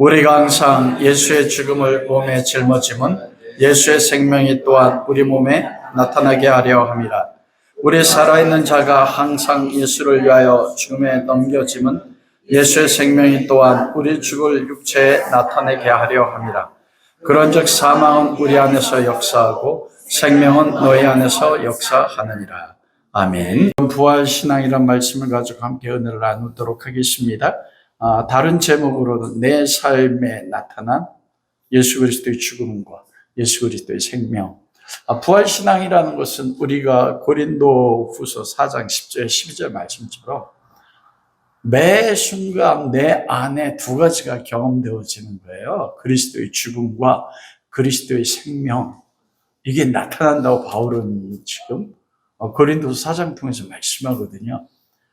우리가 항상 예수의 죽음을 몸에 짊어짐은 예수의 생명이 또한 우리 몸에 나타나게 하려 함이라. 우리 살아있는 자가 항상 예수를 위하여 죽음에 넘겨짐은 예수의 생명이 또한 우리 죽을 육체에 나타내게 하려 함이라. 그런즉 사망은 우리 안에서 역사하고 생명은 너희 안에서 역사하느니라. 아멘. 부활신앙이란 말씀을 가지고 함께 은혜를 나누도록 하겠습니다. 다른 제목으로는 내 삶에 나타난 예수 그리스도의 죽음과 예수 그리스도의 생명. 부활신앙이라는 것은 우리가 고린도후서 4장 10절 12절 말씀처럼 매 순간 내 안에 두 가지가 경험되어지는 거예요. 그리스도의 죽음과 그리스도의 생명. 이게 나타난다고 바울은 지금 고린도서 4장 통해서 말씀하거든요.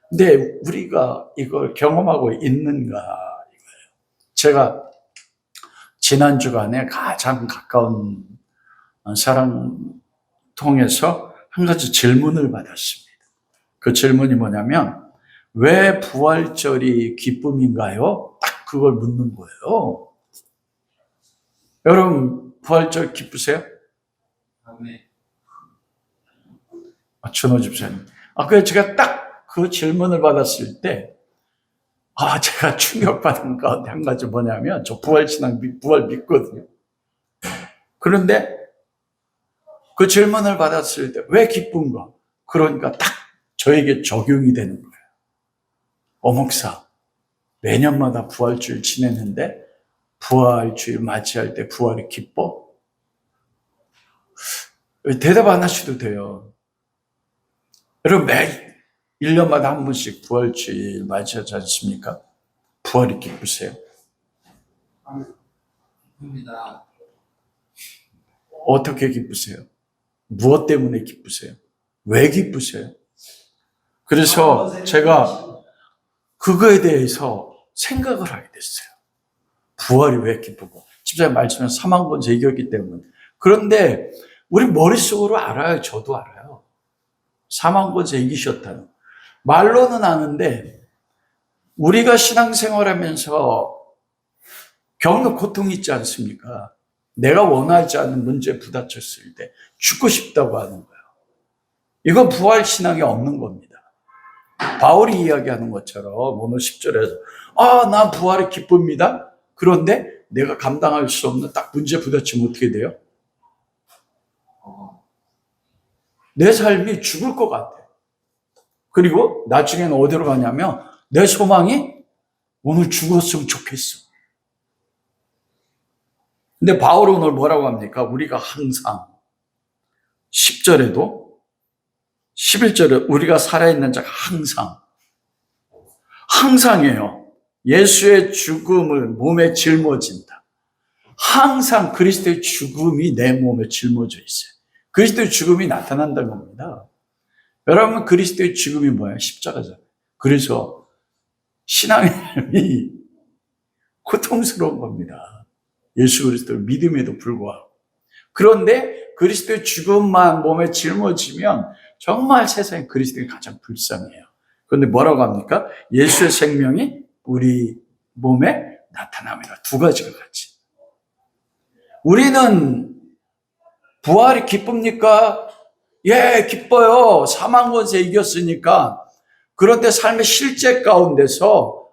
근데 우리가 이걸 경험하고 있는가 이거예요. 제가 지난 주간에 가장 가까운 사람 통해서 한 가지 질문을 받았습니다. 그 질문이 뭐냐면 왜 부활절이 기쁨인가요? 딱 그걸 묻는 거예요. 여러분 부활절 기쁘세요? 네. 준호 집사님. 그래서 제가 딱 그 질문을 받았을 때, 제가 충격받은 가운데 한 가지 뭐냐면, 저 부활신앙, 부활 믿거든요. 그런데 그 질문을 받았을 때, 왜 기쁜가? 그러니까 딱 저에게 적용이 되는 거예요. 목사, 매년마다 부활주일 지내는데, 부활주일 맞이할 때 부활이 기뻐? 대답 안 하셔도 돼요. 여러분, 1년마다 한 번씩 부활주일 맞이하지 않습니까? 부활이 기쁘세요? 기쁩니다. 어떻게 기쁘세요? 무엇 때문에 기쁘세요? 왜 기쁘세요? 그래서 제가 그거에 대해서 생각을 하게 됐어요. 부활이 왜 기쁘고? 집사님 말씀은 사망권세 이겼기 때문에. 그런데 우리 머릿속으로 알아요. 저도 알아요. 사망권세 이기셨다는. 말로는 아는데 우리가 신앙생활하면서 겪는 고통이 있지 않습니까? 내가 원하지 않는 문제에 부딪혔을 때 죽고 싶다고 하는 거예요. 이건 부활신앙이 없는 겁니다. 바울이 이야기하는 것처럼 오늘 10절에서 난 부활이 기쁩니다. 그런데 내가 감당할 수 없는 딱 문제에 부딪히면 어떻게 돼요? 내 삶이 죽을 것 같아. 그리고 나중에는 어디로 가냐면 내 소망이 오늘 죽었으면 좋겠어. 근데 바울은 오늘 뭐라고 합니까? 우리가 항상 10절에도 11절에 우리가 살아있는 자가 항상이에요. 예수의 죽음을 몸에 짊어진다. 항상 그리스도의 죽음이 내 몸에 짊어져 있어요. 그리스도의 죽음이 나타난다는 겁니다. 여러분 그리스도의 죽음이 뭐예요? 십자가잖아요. 그래서 신앙의 삶이 고통스러운 겁니다. 예수 그리스도를 믿음에도 불구하고. 그런데 그리스도의 죽음만 몸에 짊어지면 정말 세상에 그리스도가 가장 불쌍해요. 그런데 뭐라고 합니까? 예수의 생명이 우리 몸에 나타납니다. 두 가지가 같이. 우리는 부활이 기쁩니까? 예, 기뻐요. 사망권세 이겼으니까. 그런데 삶의 실제 가운데서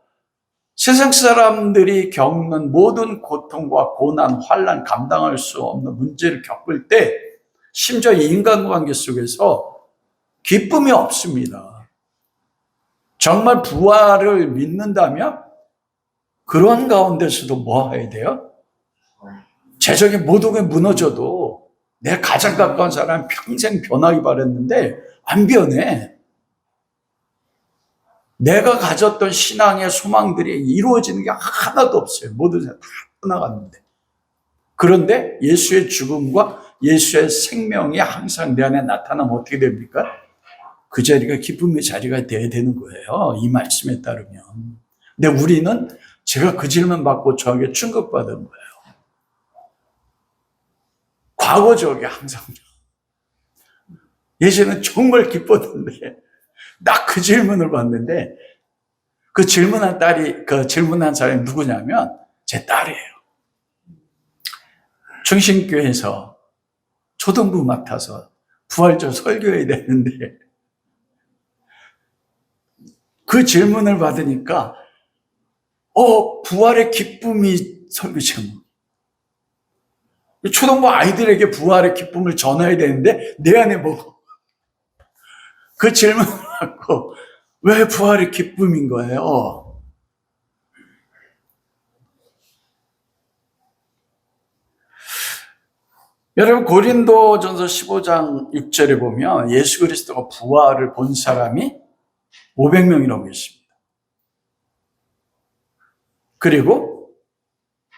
세상 사람들이 겪는 모든 고통과 고난, 환난, 감당할 수 없는 문제를 겪을 때 심지어 인간관계 속에서 기쁨이 없습니다. 정말 부활을 믿는다면 그런 가운데서도 뭐 해야 돼요? 재정의 모든 게 무너져도 내 가장 가까운 사람은 평생 변하기 바랬는데 안 변해. 내가 가졌던 신앙의 소망들이 이루어지는 게 하나도 없어요. 모든 다 떠나갔는데. 그런데 예수의 죽음과 예수의 생명이 항상 내 안에 나타나면 어떻게 됩니까? 그 자리가 기쁨의 자리가 돼야 되는 거예요. 이 말씀에 따르면. 근데 우리는 제가 그 질문 받고 저에게 충격받은 거예요. 과거적이 항상. 예전에는 정말 기뻤는데 딱 그 질문을 받는데 그 질문한 사람이 누구냐면 제 딸이에요. 충신교회에서 초등부 맡아서 부활절 설교해야 되는데 그 질문을 받으니까 부활의 기쁨이 설교 제목. 초등부 아이들에게 부활의 기쁨을 전해야 되는데 내 안에 그 질문을 받고 왜 부활의 기쁨인 거예요? 여러분 고린도전서 15장 6절에 보면 예수 그리스도가 부활을 본 사람이 500명이라고 했습니다. 그리고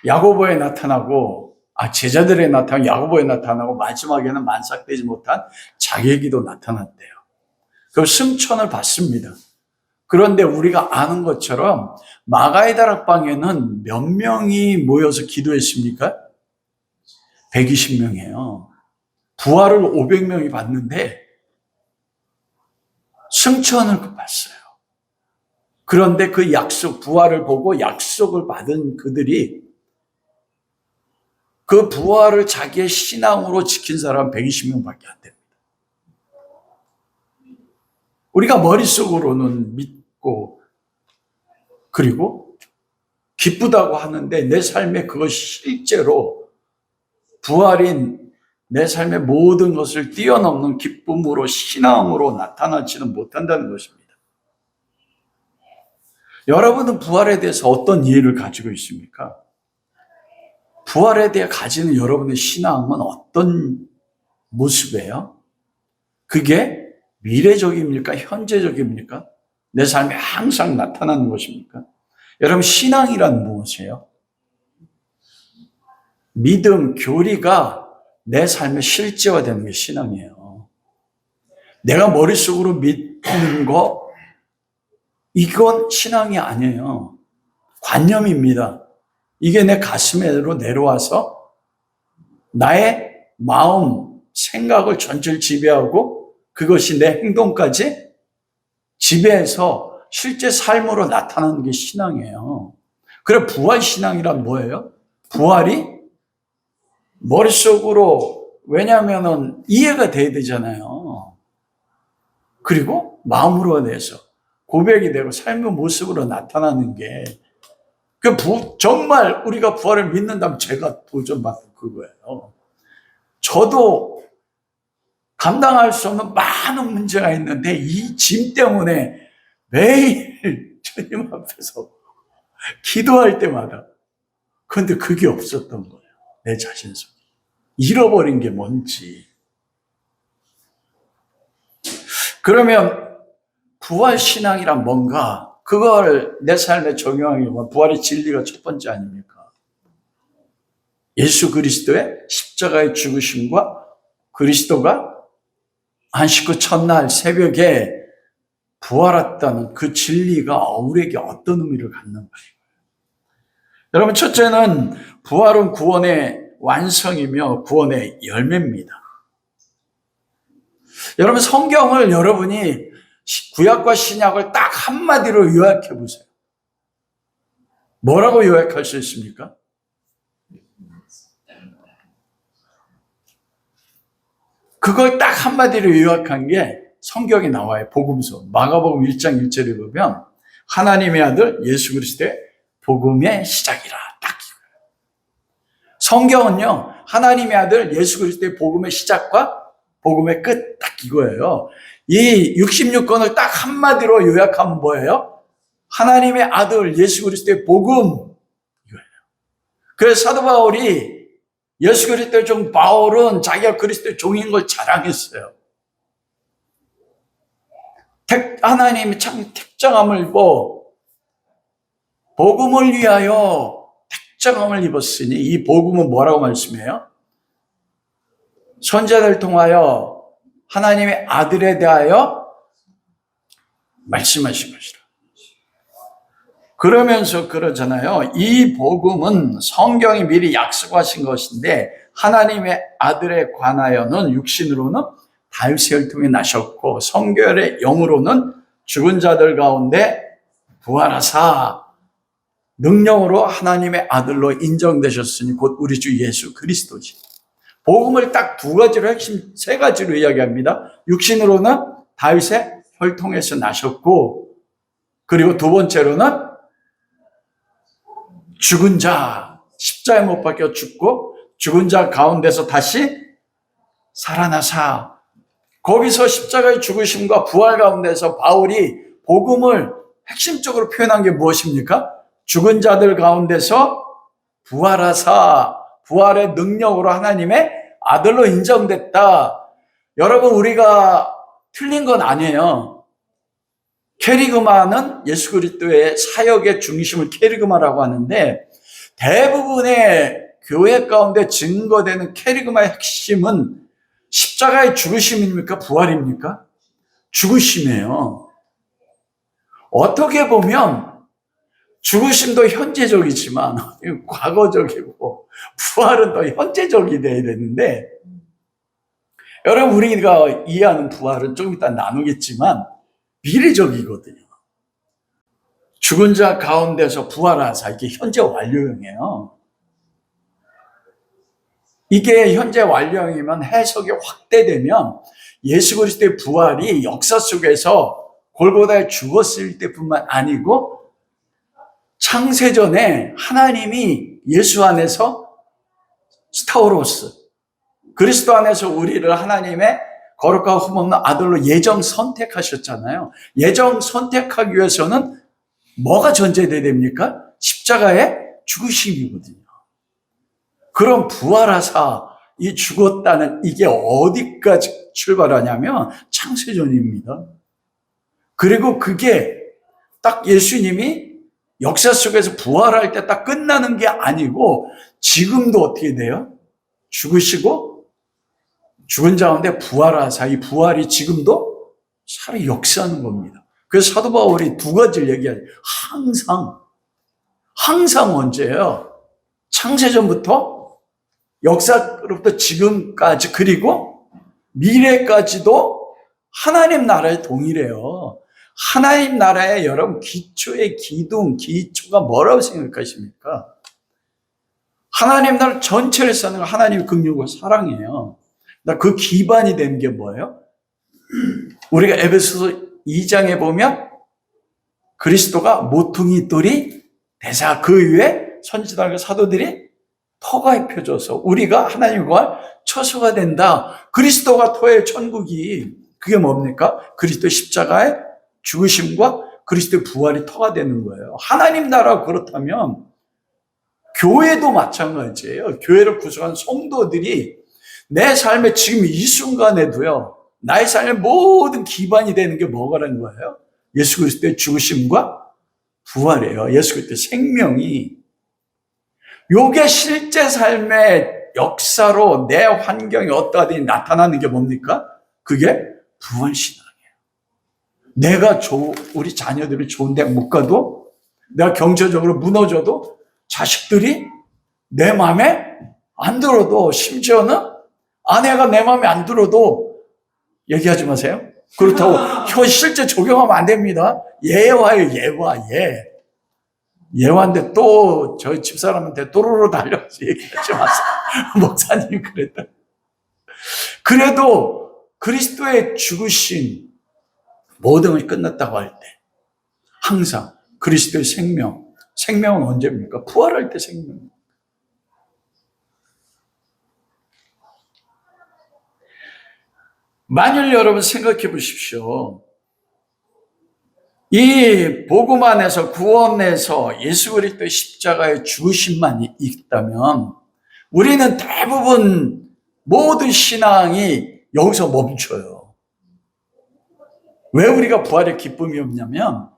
야고보에 나타나고 제자들에 나타나고 야고보에 나타나고 마지막에는 만삭되지 못한 자기에게도 나타났대요. 그 승천을 받습니다. 그런데 우리가 아는 것처럼 마가의 다락방에는 몇 명이 모여서 기도했습니까? 120명이에요. 부활을 500명이 받는데 승천을 받았어요. 그런데 그 약속, 부활을 보고 약속을 받은 그들이 그 부활을 자기의 신앙으로 지킨 사람 120명밖에 안 됩니다. 우리가 머릿속으로는 믿고 그리고 기쁘다고 하는데 내 삶에 그것이 실제로 부활인 내 삶의 모든 것을 뛰어넘는 기쁨으로 신앙으로 나타나지는 못한다는 것입니다. 여러분은 부활에 대해서 어떤 이해를 가지고 있습니까? 부활에 대해 가지는 여러분의 신앙은 어떤 모습이에요? 그게 미래적입니까? 현재적입니까? 내 삶에 항상 나타나는 것입니까? 여러분 신앙이란 무엇이에요? 믿음, 교리가 내 삶의 실제화되는 게 신앙이에요. 내가 머릿속으로 믿는 거 이건 신앙이 아니에요. 관념입니다. 이게 내 가슴으로 내려와서 나의 마음, 생각을 전체를 지배하고 그것이 내 행동까지 지배해서 실제 삶으로 나타나는 게 신앙이에요. 그래 부활신앙이란 뭐예요? 부활이 머릿속으로 왜냐하면 이해가 돼야 되잖아요. 그리고 마음으로 돼서 고백이 되고 삶의 모습으로 나타나는 게 정말 우리가 부활을 믿는다면 제가 도전받은 그거예요. 저도 감당할 수 없는 많은 문제가 있는데 이 짐 때문에 매일 주님 앞에서 기도할 때마다 그런데 그게 없었던 거예요. 내 자신 속에. 잃어버린 게 뭔지. 그러면 부활신앙이란 뭔가 그걸 내 삶에 적용하면 부활의 진리가 첫 번째 아닙니까? 예수 그리스도의 십자가의 죽으심과 그리스도가 안식 후 첫날 새벽에 부활했다는 그 진리가 우리에게 어떤 의미를 갖는가요? 여러분 첫째는 부활은 구원의 완성이며 구원의 열매입니다. 여러분 성경을 여러분이 구약과 신약을 딱 한마디로 요약해 보세요. 뭐라고 요약할 수 있습니까? 그걸 딱 한마디로 요약한 게 성경에 나와요. 복음서. 마가복음 1장 1절에 보면 하나님의 아들 예수 그리스도의 복음의 시작이라. 딱 이거예요. 성경은요. 하나님의 아들 예수 그리스도의 복음의 시작과 복음의 끝 딱 이거예요. 이 66권을 딱 한마디로 요약하면 뭐예요? 하나님의 아들 예수 그리스도의 복음 이거예요. 그래서 사도 바울이 예수 그리스도의 종 바울은 자기가 그리스도의 종인 걸 자랑했어요. 하나님이 참 택정함을 입어 복음을 위하여 택정함을 입었으니 이 복음은 뭐라고 말씀해요? 선지자를 통하여 하나님의 아들에 대하여 말씀하신 것이라. 그러면서 그러잖아요. 이 복음은 성경이 미리 약속하신 것인데 하나님의 아들에 관하여는 육신으로는 다윗의 혈통에 나셨고 성결의 영으로는 죽은 자들 가운데 부활하사 능력으로 하나님의 아들로 인정되셨으니 곧 우리 주 예수 그리스도지. 복음을 딱 두 가지로 핵심 세 가지로 이야기합니다. 육신으로는 다윗의 혈통에서 나셨고, 그리고 두 번째로는 죽은 자, 십자가에 못 박혀 죽고 죽은 자 가운데서 다시 살아나사, 거기서 십자가의 죽으심과 부활 가운데서 바울이 복음을 핵심적으로 표현한 게 무엇입니까? 죽은 자들 가운데서 부활하사, 부활의 능력으로 하나님의 아들로 인정됐다. 여러분, 우리가 틀린 건 아니에요. 케리그마는 예수 그리스도의 사역의 중심을 케리그마라고 하는데, 대부분의 교회 가운데 증거되는 케리그마의 핵심은 십자가의 죽으심입니까? 부활입니까? 죽으심이에요. 어떻게 보면 죽으심도 현재적이지만 과거적이고 부활은 더 현재적이 돼야 되는데, 여러분, 우리가 이해하는 부활은 조금 이따 나누겠지만 미래적이거든요. 죽은 자 가운데서 부활하사, 이게 현재 완료형이에요. 이게 현재 완료형이면 해석이 확대되면 예수 그리스도의 부활이 역사 속에서 골고다에 죽었을 때뿐만 아니고 창세전에 하나님이 예수 안에서 스타우로스, 그리스도 안에서 우리를 하나님의 거룩하고 흠없는 아들로 예정 선택하셨잖아요. 예정 선택하기 위해서는 뭐가 전제돼야 됩니까? 십자가의 죽으심이거든요. 그럼 부활하사 이 죽었다는 이게 어디까지 출발하냐면 창세전입니다. 그리고 그게 딱 예수님이 역사 속에서 부활할 때 딱 끝나는 게 아니고 지금도 어떻게 돼요? 죽으시고 죽은 자 가운데 부활하사, 이 부활이 지금도 살아 역사하는 겁니다. 그래서 사도 바울이 두 가지를 얘기하죠. 항상 언제예요? 창세전부터 역사로부터 지금까지, 그리고 미래까지도 하나님 나라에 동일해요. 하나님 나라의 여러분 기초의 기초가 뭐라고 생각하십니까? 하나님 나라 전체를 사는 하나님의 긍휼과 사랑이에요. 그 기반이 되는 게 뭐예요? 우리가 에베소서 2장에 보면 그리스도가 모퉁이 돌이 되사, 그 위에 선지자들과 사도들이 터가 입혀져서 우리가 하나님과 처소가 된다. 그리스도가 터의 천국이, 그게 뭡니까? 그리스도의 십자가의 죽으심과 그리스도의 부활이 터가 되는 거예요. 하나님 나라가 그렇다면 교회도 마찬가지예요. 교회를 구성한 성도들이 내 삶의 지금 이 순간에도요, 나의 삶의 모든 기반이 되는 게 뭐가라는 거예요? 예수 그리스도의 죽으심과 부활이에요. 예수 그리스도의 생명이. 요게 실제 삶의 역사로 내 환경이 어떠하든지 나타나는 게 뭡니까? 그게 부활신앙이에요. 내가 우리 자녀들이 좋은 데 못 가도, 내가 경제적으로 무너져도 자식들이 내 마음에 안 들어도, 심지어는 아내가 내 마음에 안 들어도 얘기하지 마세요. 그렇다고 실제 적용하면 안 됩니다. 예화예요, 예화인데 또 저희 집사람한테 또로로 달려서 얘기하지 마세요. 목사님 그랬다. 그래도 그리스도의 죽으신 모든 것이 끝났다고 할 때 항상 그리스도의 생명은 언제입니까? 부활할 때 생명입니다. 만일 여러분 생각해 보십시오. 이 복음 안에서, 구원에서 예수 그리스도의 십자가의 죽으심만 있다면 우리는 대부분 모든 신앙이 여기서 멈춰요. 왜 우리가 부활의 기쁨이 없냐면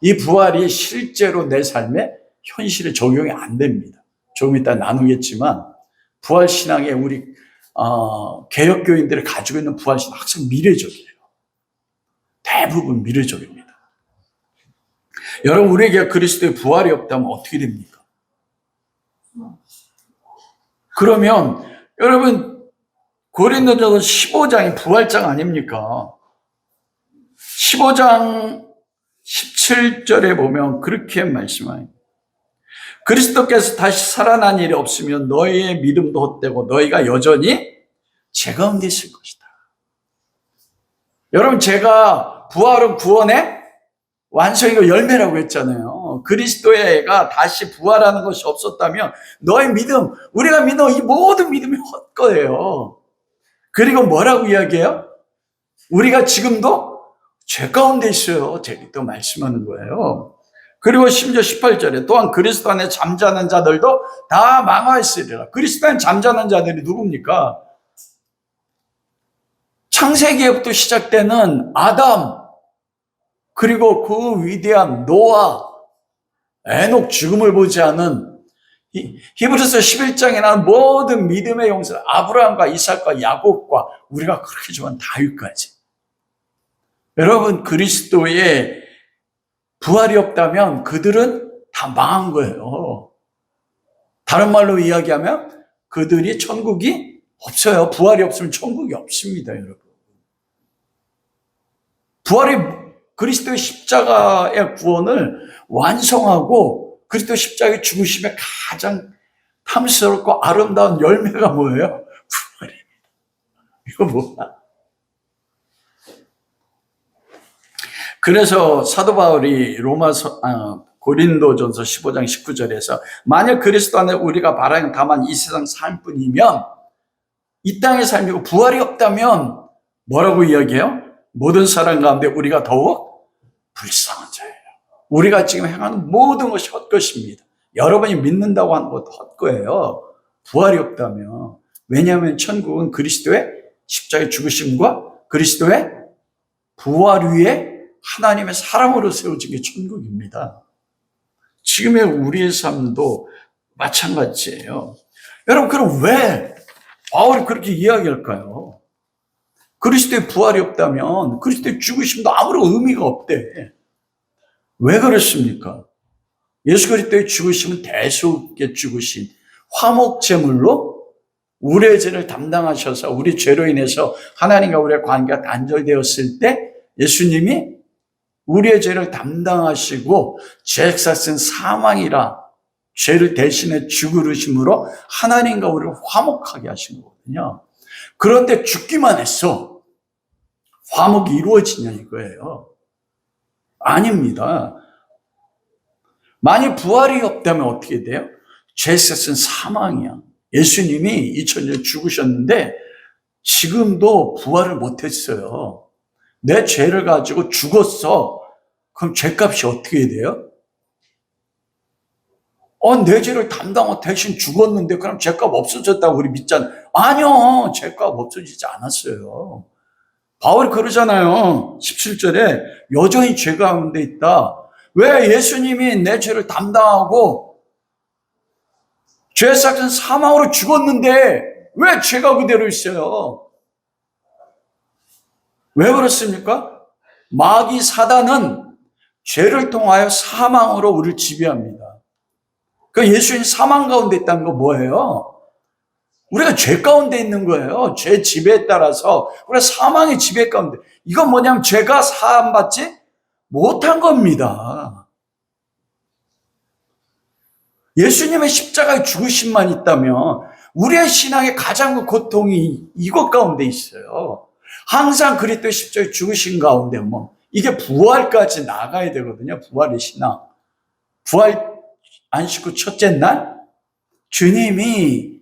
이 부활이 실제로 내 삶에 현실에 적용이 안 됩니다. 조금 이따 나누겠지만 부활 신앙에 우리 개혁교인들이 가지고 있는 부활 신앙 항상 미래적이에요. 대부분 미래적입니다. 여러분, 우리에게 그리스도의 부활이 없다면 어떻게 됩니까? 그러면 여러분, 고린도전서 15장이 부활장 아닙니까? 15장 17절에 보면 그렇게 말씀해요. 그리스도께서 다시 살아난 일이 없으면 너희의 믿음도 헛되고 너희가 여전히 죄 가운데 있을 것이다. 여러분, 제가 부활은 구원의 완성이고 열매라고 했잖아요. 그리스도가 다시 부활하는 것이 없었다면 너의 믿음, 우리가 믿는 이 모든 믿음이 헛거예요. 그리고 뭐라고 이야기해요? 우리가 지금도 죄 가운데 있어요. 또 말씀하는 거예요. 그리고 심지어 18절에 또한 그리스도 안에 잠자는 자들도 다 망하였으리라. 그리스도 안에 잠자는 자들이 누굽니까? 창세기에부터 시작되는 아담, 그리고 그 위대한 노아, 에녹, 죽음을 보지 않은 히브리서 11장에 나온 모든 믿음의 용사, 아브라함과 이삭과 야곱과 우리가 그렇게 좋아하는 다윗까지. 여러분, 그리스도의 부활이 없다면 그들은 다 망한 거예요. 다른 말로 이야기하면 그들이 천국이 없어요. 부활이 없으면 천국이 없습니다, 여러분. 부활이 그리스도의 십자가의 구원을 완성하고 그리스도의 십자가의 죽으심의 가장 탐스럽고 아름다운 열매가 뭐예요? 부활입니다. 이거 뭐야? 그래서 사도 바울이 고린도전서 15장 19절에서 만약 그리스도 안에 우리가 바라는 다만 이 세상 삶뿐이면, 이 땅의 삶이고 부활이 없다면 뭐라고 이야기해요? 모든 사람 가운데 우리가 더욱 불쌍한 자예요. 우리가 지금 행하는 모든 것이 헛것입니다. 여러분이 믿는다고 하는 것도 헛거예요. 부활이 없다면. 왜냐하면 천국은 그리스도의 십자가의 죽으심과 그리스도의 부활 위에 하나님의 사랑으로 세워진 게 천국입니다. 지금의 우리의 삶도 마찬가지예요. 여러분, 그럼 왜 바울이 그렇게 이야기할까요? 그리스도의 부활이 없다면 그리스도의 죽으심도 아무런 의미가 없대. 왜 그렇습니까? 예수 그리스도의 죽으심은 대속의 죽으신 화목제물로 우리의 죄를 담당하셔서 우리 죄로 인해서 하나님과 우리의 관계가 단절되었을 때 예수님이 우리의 죄를 담당하시고 죄값은 사망이라 죄를 대신해 죽으심으로 하나님과 우리를 화목하게 하신 거거든요. 그런데 죽기만 했어. 화목이 이루어지냐 이거예요. 아닙니다. 만약 부활이 없다면 어떻게 돼요? 죄값은 사망이야. 예수님이 2000년 죽으셨는데 지금도 부활을 못했어요. 내 죄를 가지고 죽었어. 그럼 죄값이 어떻게 돼요? 내 죄를 담당하고 대신 죽었는데 그럼 죄값 없어졌다고 우리 믿잖아요. 아니요. 죄값 없어지지 않았어요. 바울이 그러잖아요. 17절에 여전히 죄 가운데 있다. 왜? 예수님이 내 죄를 담당하고 죄값은 사망으로 죽었는데 왜 죄가 그대로 있어요? 왜 그렇습니까? 마귀 사단은 죄를 통하여 사망으로 우리를 지배합니다. 그 예수님 사망 가운데 있다는 거 뭐예요? 우리가 죄 가운데 있는 거예요. 죄 지배에 따라서 우리가 사망의 지배 가운데. 이건 뭐냐면 죄가 사함받지 못한 겁니다. 예수님의 십자가의 죽으심만 있다면 우리의 신앙의 가장 큰 고통이 이것 가운데 있어요. 항상 그리스도의 십자가의 죽으신 가운데 이게 부활까지 나가야 되거든요. 부활의 신앙. 부활 안식구 첫째 날 주님이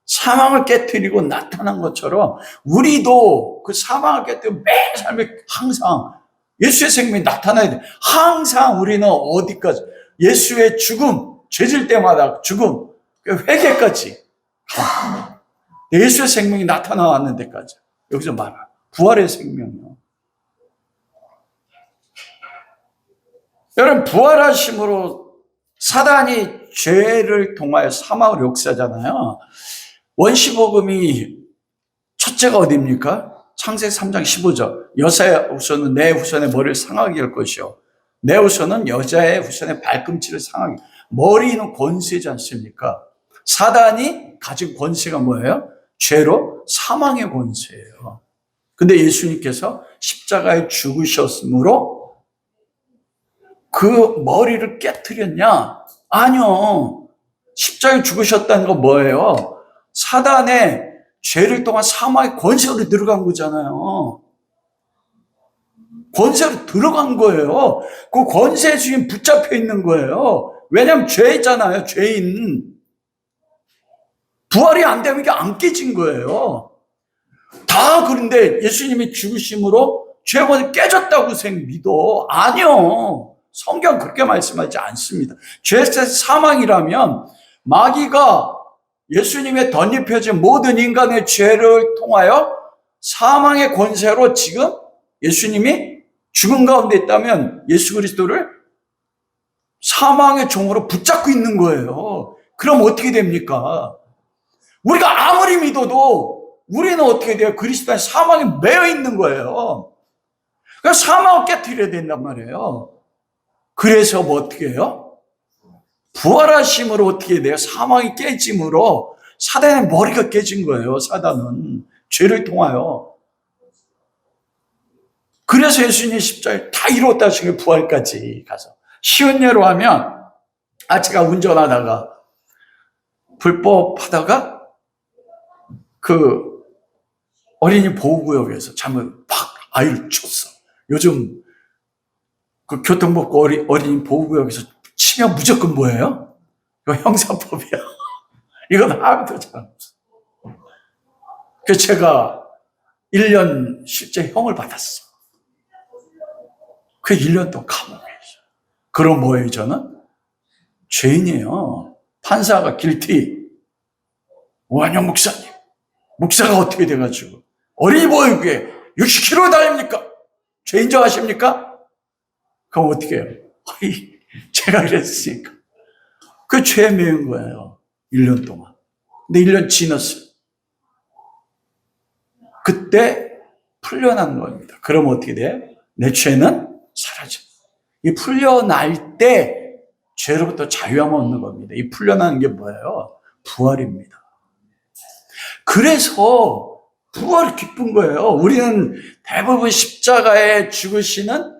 사망을 깨뜨리고 나타난 것처럼 우리도 그 사망을 깨뜨리고 매 삶에 항상 예수의 생명이 나타나야 돼. 항상 우리는 어디까지? 예수의 죽음, 죄질 때마다 죽음, 회개까지. 예수의 생명이 나타나는 데까지. 여기서 말하. 부활의 생명이요. 여러분, 부활하심으로 사단이 죄를 통하여 사망을 역사하잖아요. 원시복음이 첫째가 어디입니까? 창세기 3장 15절. 여자의 후손은 내 후손의 머리를 상하게 할 것이요. 내 후손은 여자의 후손의 발꿈치를 상하게. 머리는 권세지 않습니까? 사단이 가진 권세가 뭐예요? 죄로 사망의 권세예요. 근데 예수님께서 십자가에 죽으셨으므로 그 머리를 깨트렸냐? 아니요. 십자가에 죽으셨다는 건 뭐예요? 사단의 죄를 통한 사망의 권세로 들어간 거잖아요. 권세로 들어간 거예요. 그 권세 주인 붙잡혀 있는 거예요. 왜냐하면 죄잖아요. 죄인. 부활이 안 되면 이게 안 깨진 거예요. 다 그런데 예수님이 죽으심으로 죄가 깨졌다고 믿어? 아니요. 성경 그렇게 말씀하지 않습니다. 죄 사망이라면 마귀가 예수님의 덧입혀진 모든 인간의 죄를 통하여 사망의 권세로 지금 예수님이 죽은 가운데 있다면 예수 그리스도를 사망의 종으로 붙잡고 있는 거예요. 그럼 어떻게 됩니까? 우리가 아무리 믿어도 우리는 어떻게 돼요? 그리스도의 사망에 매여 있는 거예요. 그래서 사망을 깨뜨려야 된단 말이에요. 그래서 뭐 어떻게 해요? 부활하심으로 어떻게 돼요? 사망이 깨짐으로 사단의 머리가 깨진 거예요. 사단은 죄를 통하여. 그래서 예수님이 십자가에 다 이루었다 하신 게 부활까지 가서. 쉬운 예로 하면 제가 운전하다가 불법 하다가 그 어린이 보호구역에서 잘못 팍 아이를 쳤어. 요즘 그 교통법고 어린이 보호구역에서 치면 무조건 뭐예요? 이거 형사법이야. 이건 아무도 잘 없어. 그래서 제가 1년 실제 형을 받았어. 그 1년 동안 감옥에 있어. 그럼 뭐예요, 저는? 죄인이에요. 판사가 길티. 오한영 목사님. 목사가 어떻게 돼가지고 어린이 보호구역에 60km 달립니까? 죄 인정하십니까? 그럼 어떻게 해요? 제가 그랬으니까. 그 죄에 매은 거예요. 1년 동안. 근데 1년 지났어요. 그때 풀려난 겁니다. 그럼 어떻게 돼요? 내 죄는 사라져. 이 풀려날 때 죄로부터 자유함을 얻는 겁니다. 이 풀려나는 게 뭐예요? 부활입니다. 그래서 부활이 기쁜 거예요. 우리는 대부분 십자가에 죽으시는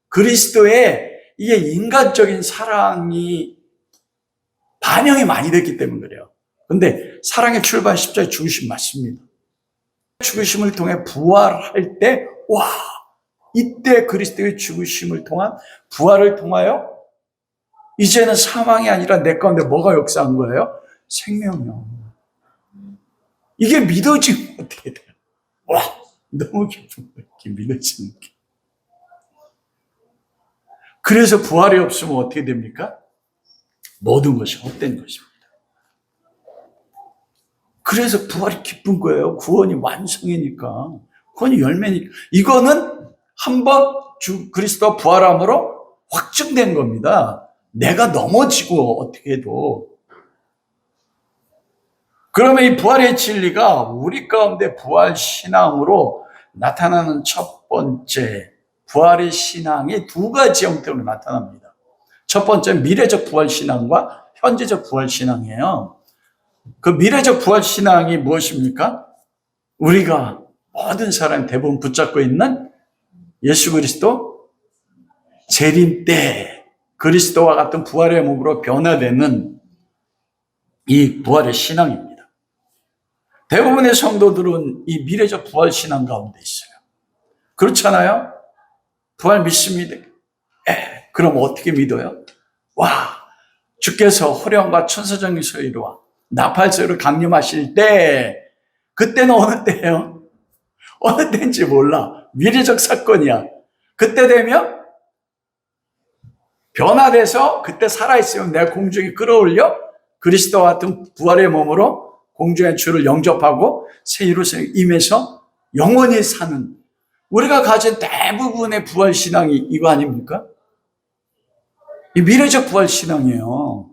그리스도의 이게 인간적인 사랑이 반영이 많이 됐기 때문에 그래요. 근데 사랑의 출발 십자가에 죽으심 맞습니다. 죽으심을 통해 부활할 때, 와, 이때 그리스도의 죽으심을 통한 부활을 통하여 이제는 사망이 아니라 내 가운데 뭐가 역사한 거예요? 생명이요. 이게 믿어지면 어떻게 돼요? 와, 너무 기쁜 거예요. 이게 믿어지는 게. 그래서 부활이 없으면 어떻게 됩니까? 모든 것이 헛된 것입니다. 그래서 부활이 기쁜 거예요. 구원이 완성이니까. 구원이 열매니까. 이거는 한번 주 그리스도 부활함으로 확증된 겁니다. 내가 넘어지고 어떻게 해도. 그러면 이 부활의 진리가 우리 가운데 부활 신앙으로 나타나는 첫 번째 부활의 신앙이 두 가지 형태로 나타납니다. 첫 번째 미래적 부활 신앙과 현재적 부활 신앙이에요. 그 미래적 부활 신앙이 무엇입니까? 우리가 모든 사람 대부분 붙잡고 있는 예수 그리스도 재림 때 그리스도와 같은 부활의 몸으로 변화되는 이 부활의 신앙입니다. 대부분의 성도들은 이 미래적 부활 신앙 가운데 있어요. 그렇잖아요? 부활 믿습니다. 그럼 어떻게 믿어요? 와, 주께서 호령과 천사장의 소리와 나팔소리를 강림하실 때, 그때는 어느 때예요? 어느 때인지 몰라. 미래적 사건이야. 그때 되면 변화돼서 그때 살아있으면 내가 공중에 끌어올려 그리스도와 같은 부활의 몸으로 공중의 주를 영접하고 새 이루어서 임해서 영원히 사는, 우리가 가진 대부분의 부활 신앙이 이거 아닙니까? 이 미래적 부활 신앙이에요.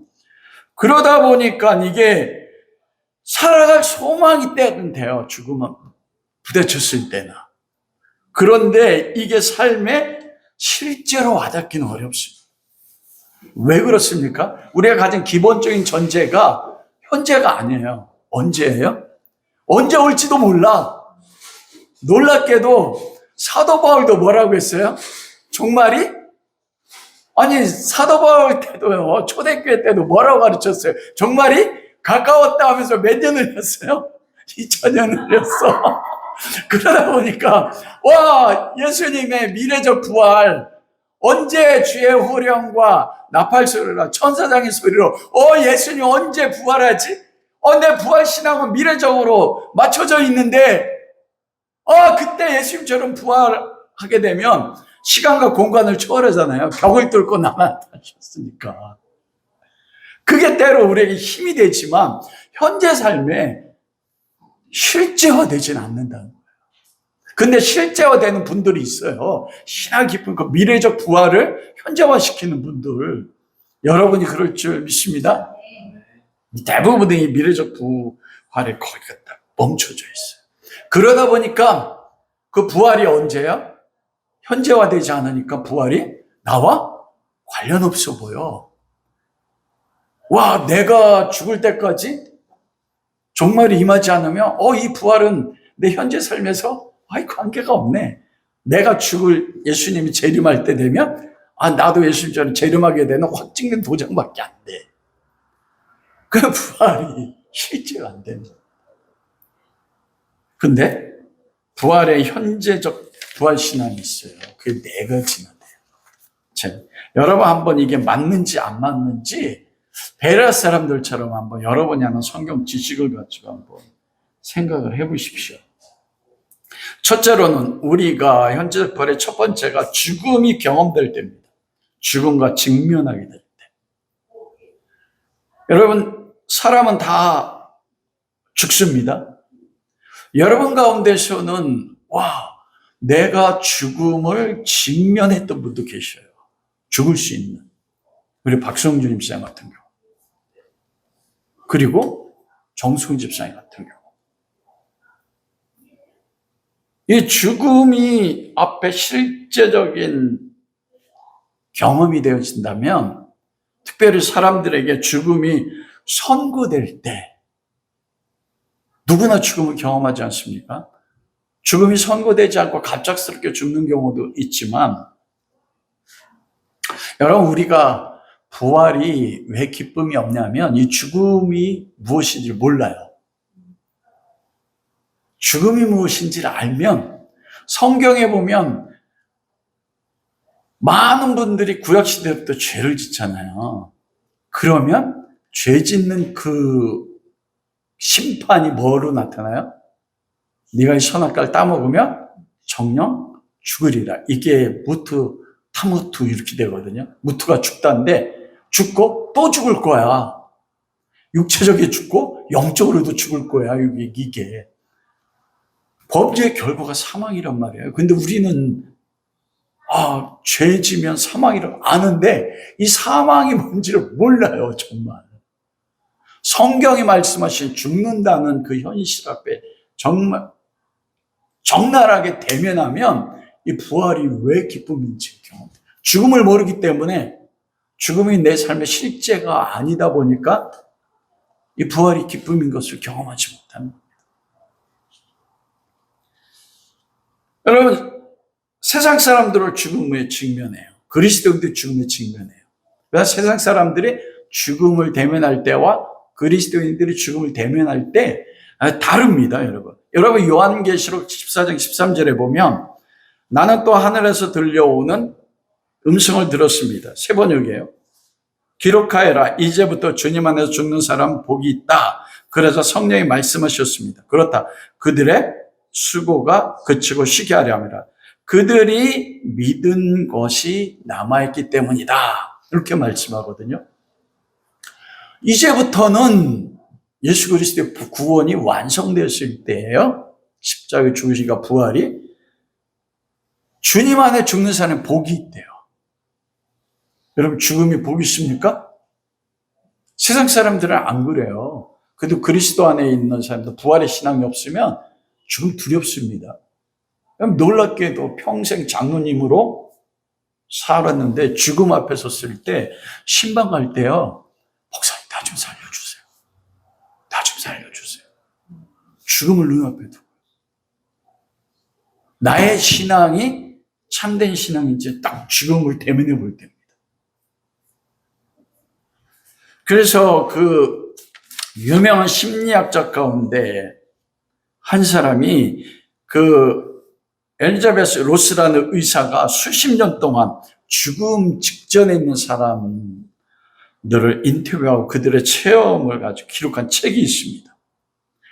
그러다 보니까 이게 살아갈 소망이 때는 돼요. 죽으면 부딪혔을 때나. 그런데 이게 삶에 실제로 와닿기는 어렵습니다. 왜 그렇습니까? 우리가 가진 기본적인 전제가 현재가 아니에요. 언제예요? 언제 올지도 몰라. 놀랍게도 사도 바울도 뭐라고 했어요? 종말이 아니, 사도 바울 때도요, 초대교회 때도 뭐라고 가르쳤어요? 종말이 가까웠다 하면서 몇 년을 했어요? 2000년을 했어. 그러다 보니까, 와, 예수님의 미래적 부활, 언제 주의 호령과 나팔 소리라 천사장의 소리로, 예수님 언제 부활하지? 내 부활 신앙은 미래적으로 맞춰져 있는데, 그때 예수님처럼 부활하게 되면 시간과 공간을 초월하잖아요. 벽을 뚫고 나타나셨으니까. 그게 때로 우리에게 힘이 되지만 현재 삶에 실제화되지는 않는다는 거예요. 근데 실제화되는 분들이 있어요. 신앙 깊은 그 미래적 부활을 현재화시키는 분들. 여러분이 그럴 줄 믿습니다. 대부분의 미래적 부활에 거기가 딱 멈춰져 있어요. 그러다 보니까 그 부활이 언제야? 현재화되지 않으니까 부활이 나와 관련 없어 보여. 와, 내가 죽을 때까지 종말이 임하지 않으면 이 부활은 내 현재 삶에서 관계가 없네. 내가 죽을 예수님이 재림할 때 되면 나도 예수님처럼 재림하게 되는 확 찍는 도장밖에 안 돼. 그 부활이 실제가 안 됩니다. 근데 부활의 현재적 부활 신앙이 있어요. 그게 4가지나 돼요. 여러분 한번 이게 맞는지 안 맞는지 베레아 사람들처럼 한번 여러분이 아는 성경 지식을 가지고 한번 생각을 해보십시오. 첫째로는 우리가 현재적 부활의 첫 번째가 죽음이 경험될 때입니다. 죽음과 직면하게 될 때. 여러분, 사람은 다 죽습니다. 여러분 가운데서는 내가 죽음을 직면했던 분도 계셔요. 죽을 수 있는. 우리 박성준 집사님 같은 경우. 그리고 정승훈 집사님 같은 경우. 이 죽음이 앞에 실제적인 경험이 되어진다면, 특별히 사람들에게 죽음이 선고될 때, 누구나 죽음을 경험하지 않습니까? 죽음이 선고되지 않고 갑작스럽게 죽는 경우도 있지만, 여러분, 우리가 부활이 왜 기쁨이 없냐면 이 죽음이 무엇인지 몰라요. 죽음이 무엇인지를 알면 성경에 보면 많은 분들이 구약시대부터 죄를 짓잖아요. 그러면 죄 짓는 그 심판이 뭐로 나타나요? 네가 이 선악과를 따먹으면 정령 죽으리라. 이게 무트, 타무트 이렇게 되거든요. 무트가 죽다인데 죽고 또 죽을 거야. 육체적으로 죽고 영적으로도 죽을 거야. 이게. 범죄의 결과가 사망이란 말이에요. 근데 우리는 죄 지면 사망이라고 아는데 이 사망이 뭔지를 몰라요. 정말. 성경이 말씀하신 죽는다는 그 현실 앞에 정말 적나라하게 대면하면 이 부활이 왜 기쁨인지 경험해요. 죽음을 모르기 때문에 죽음이 내 삶의 실제가 아니다 보니까 이 부활이 기쁨인 것을 경험하지 못합니다. 여러분, 세상 사람들을 죽음에 직면해요. 그리스도인들 죽음에 직면해요. 그래서 세상 사람들이 죽음을 대면할 때와 그리스도인들이 죽음을 대면할 때 다릅니다, 여러분. 여러분, 요한계시록 14장 13절에 보면 나는 또 하늘에서 들려오는 음성을 들었습니다. 세 번역이에요. 기록하여라. 이제부터 주님 안에서 죽는 사람 복이 있다. 그래서 성령이 말씀하셨습니다. 그렇다. 그들의 수고가 그치고 쉬게 하려 함이라. 그들이 믿은 것이 남아있기 때문이다. 이렇게 말씀하거든요. 이제부터는 예수 그리스도의 구원이 완성됐을 때예요. 십자가의 죽으시가 부활이. 주님 안에 죽는 사람은 복이 있대요. 여러분, 죽음이 복이 있습니까? 세상 사람들은 안 그래요. 그래도 그리스도 안에 있는 사람들, 부활의 신앙이 없으면 죽음 두렵습니다. 놀랍게도 평생 장로님으로 살았는데 죽음 앞에 섰을 때 신방 갈 때요. 목사님, 나 좀 살려주세요. 나 좀 살려주세요. 죽음을 눈앞에 두고. 나의 신앙이 참된 신앙인지 딱 죽음을 대면해 볼 때입니다. 그래서 그 유명한 심리학자 가운데 한 사람이 그 엘리자베스 로스라는 의사가 수십 년 동안 죽음 직전에 있는 사람들을 인터뷰하고 그들의 체험을 가지고 기록한 책이 있습니다.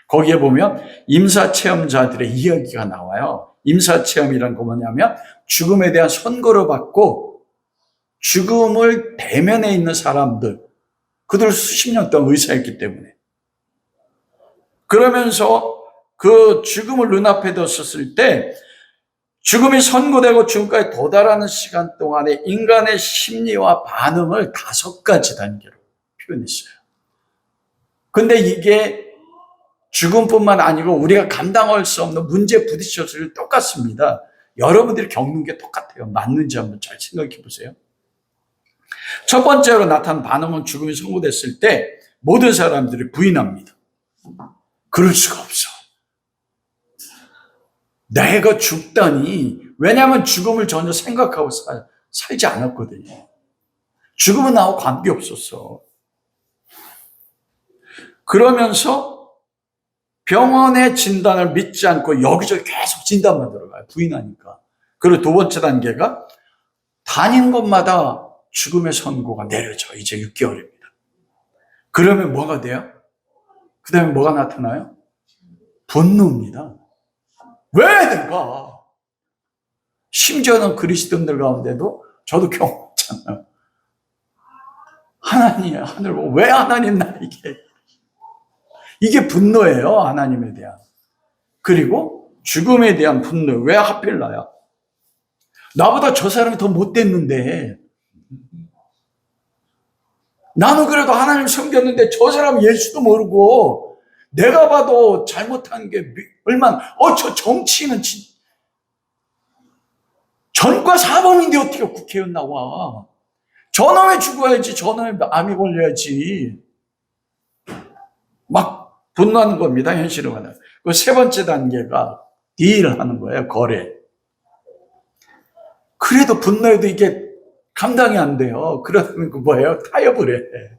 거기에 보면 임사체험자들의 이야기가 나와요. 임사체험이란 거 뭐냐면 죽음에 대한 선고를 받고 죽음을 대면해 있는 사람들, 그들 수십 년 동안 의사였기 때문에. 그러면서 그 죽음을 눈앞에 뒀었을 때 죽음이 선고되고 죽음까지 도달하는 시간 동안에 인간의 심리와 반응을 5가지 단계로 표현했어요. 근데 이게 죽음뿐만 아니고 우리가 감당할 수 없는 문제에 부딪혔을 때 똑같습니다. 여러분들이 겪는 게 똑같아요. 맞는지 한번 잘 생각해 보세요. 첫 번째로 나타난 반응은 죽음이 선고됐을 때 모든 사람들이 부인합니다. 그럴 수가 없어. 내가 죽다니. 왜냐하면 죽음을 전혀 생각하고 살지 않았거든요. 죽음은 나하고 관계없었어. 그러면서 병원의 진단을 믿지 않고 여기저기 계속 진단만 들어가요. 부인하니까. 그리고 두 번째 단계가 다닌 곳마다 죽음의 선고가 내려져. 이제 6개월입니다. 그러면 뭐가 돼요? 그 다음에 뭐가 나타나요? 분노입니다. 왜 내가? 심지어는 그리스도인들 가운데도 저도 경험했잖아요. 하나님, 하늘 보고 왜 하나님 나에게? 이게 분노예요. 하나님에 대한. 그리고 죽음에 대한 분노. 왜 하필 나야? 나보다 저 사람이 더 못됐는데 나는 그래도 하나님 섬겼는데 저 사람은 예수도 모르고 내가 봐도 잘못한 게 얼마나 저 정치인은 전과 사범인데 어떻게 국회의원 나와? 저놈이 죽어야지. 저놈이 암이 걸려야지. 막 분노하는 겁니다. 현실은. 그 세 번째 단계가 딜하는 거예요. 거래. 그래도 분노해도 이게 감당이 안 돼요. 그러면 그 뭐예요? 타협을 해.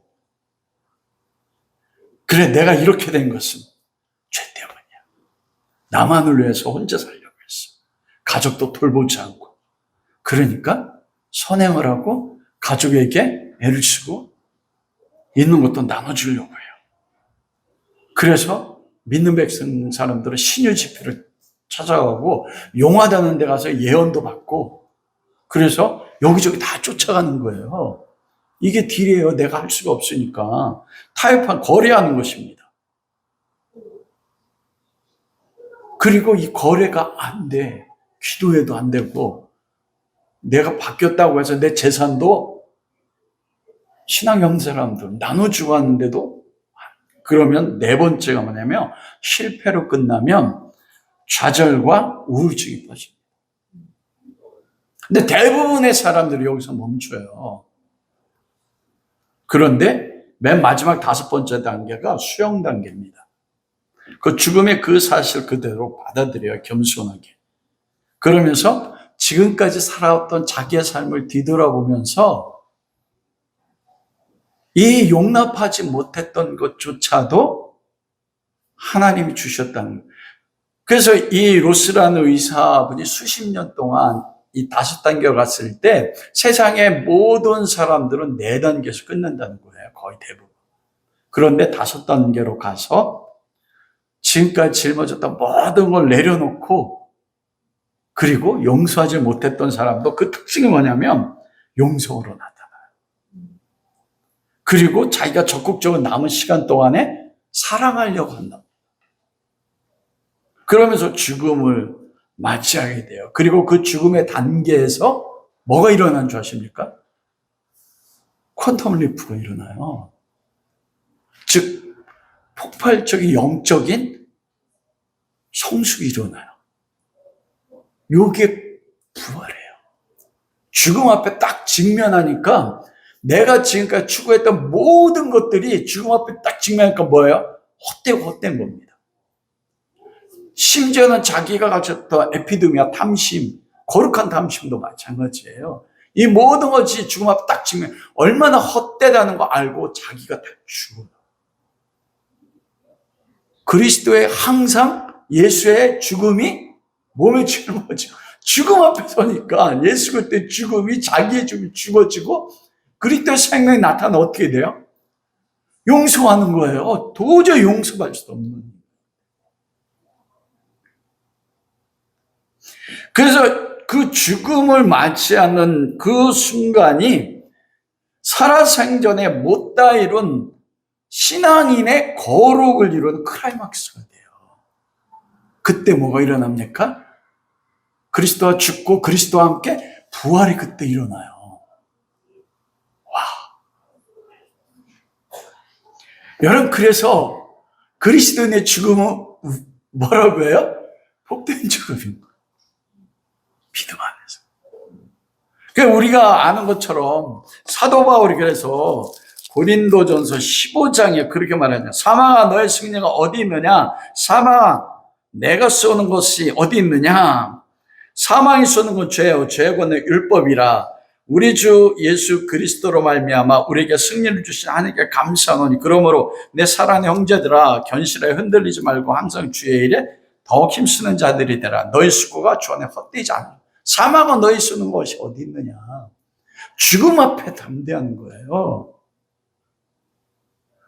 그래, 내가 이렇게 된 것은 죄 때문이야. 나만을 위해서 혼자 살려고 했어. 가족도 돌보지 않고. 그러니까 선행을 하고 가족에게 애를 쓰고 있는 것도 나눠주려고 해요. 그래서 믿는 백성 사람들은 신유 집회를 찾아가고 용화다는 데 가서 예언도 받고 그래서 여기저기 다 쫓아가는 거예요. 이게 딜이에요. 내가 할 수가 없으니까. 타협한 거래하는 것입니다. 그리고 이 거래가 안 돼. 기도해도 안 되고 내가 바뀌었다고 해서 내 재산도 신앙이 없는 사람들 나눠주고 하는데도 그러면 네 번째가 뭐냐면 실패로 끝나면 좌절과 우울증이 빠집니다. 근데 대부분의 사람들이 여기서 멈춰요. 그런데 맨 마지막 5번째 단계가 수용 단계입니다. 그 죽음의 그 사실 그대로 받아들여요. 겸손하게. 그러면서 지금까지 살아왔던 자기의 삶을 뒤돌아보면서 이 용납하지 못했던 것조차도 하나님이 주셨다는 거예요. 그래서 이 로스라는 의사분이 수십 년 동안 이 5단계로 갔을 때 세상의 모든 사람들은 4단계에서 끝낸다는 거예요. 거의 대부분. 그런데 5단계로 가서 지금까지 짊어졌던 모든 걸 내려놓고 그리고 용서하지 못했던 사람도 그 특징이 뭐냐면 용서로 나타나요. 그리고 자기가 적극적으로 남은 시간 동안에 사랑하려고 한다. 그러면서 죽음을 맞이하게 돼요. 그리고 그 죽음의 단계에서 뭐가 일어나는 줄 아십니까? 퀀텀 리프가 일어나요. 즉 폭발적인 영적인 성숙이 일어나요. 이게 부활이에요. 죽음 앞에 딱 직면하니까 내가 지금까지 추구했던 모든 것들이 죽음 앞에 딱 직면하니까 뭐예요? 헛된 겁니다. 심지어는 자기가 가졌던 에피드미아 탐심, 거룩한 탐심도 마찬가지예요. 이 모든 것이 죽음 앞에 딱 지면 얼마나 헛되다는 거 알고 자기가 다 죽어요. 그리스도의 항상 예수의 죽음이 몸에 짊어지고 죽음 앞에 서니까 예수 그때 죽음이 자기의 죽음이 죽어지고 그리스도의 생명이 나타나면 어떻게 돼요? 용서하는 거예요. 도저히 용서할 수 없는. 그래서 그 죽음을 맞이하는 그 순간이 살아생전에 못다 이룬 신앙인의 거룩을 이루는 클라이막스가 돼요. 그때 뭐가 일어납니까? 그리스도와 죽고 그리스도와 함께 부활이 그때 일어나요. 와. 여러분, 그래서 그리스도인의 죽음은 뭐라고 해요? 복된 죽음인 거예요. 믿음 안에서. 그러니까 우리가 아는 것처럼 사도 바울이 그래서 고린도전서 15장에 그렇게 말하냐. 사망아 너의 승리가 어디 있느냐? 사망아 내가 쏘는 것이 어디 있느냐? 사망이 쏘는 건 죄요. 죄고는 율법이라. 우리 주 예수 그리스도로 말미암아 우리에게 승리를 주신 하나님께 감사하노니 그러므로 내 사랑하는 형제들아 견실하여 흔들리지 말고 항상 주의 일에 더욱 힘쓰는 자들이 되라. 너희 수고가 주 안에 헛되지 않아. 사망은 너희 쓰는 것이 어디 있느냐? 죽음 앞에 담대하는 거예요.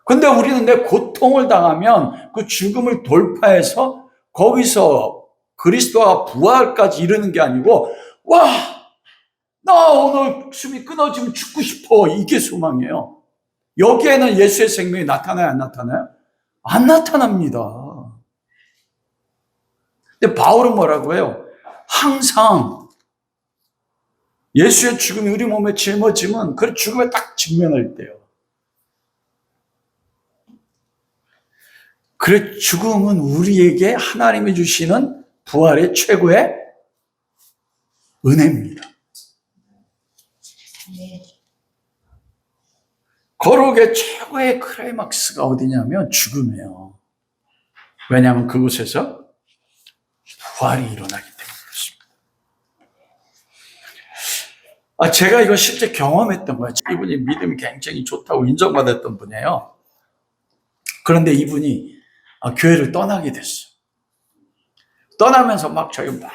근데 우리는 내 고통을 당하면 그 죽음을 돌파해서 거기서 그리스도와 부활까지 이르는 게 아니고 와, 나 오늘 숨이 끊어지면 죽고 싶어. 이게 소망이에요. 여기에는 예수의 생명이 나타나요? 안 나타나요? 안 나타납니다. 근데 바울은 뭐라고 해요? 항상 예수의 죽음이 우리 몸에 짊어지면 그 죽음에 딱 직면할 때요. 그래, 죽음은 우리에게 하나님이 주시는 부활의 최고의 은혜입니다. 거룩의 최고의 클라이막스가 어디냐면 죽음이에요. 왜냐하면 그곳에서 부활이 일어나기 때문에 그렇습니다. 제가 이거 실제 경험했던 거예요. 이분이 믿음이 굉장히 좋다고 인정받았던 분이에요. 그런데 이분이 교회를 떠나게 됐어요. 떠나면서 막 저희 막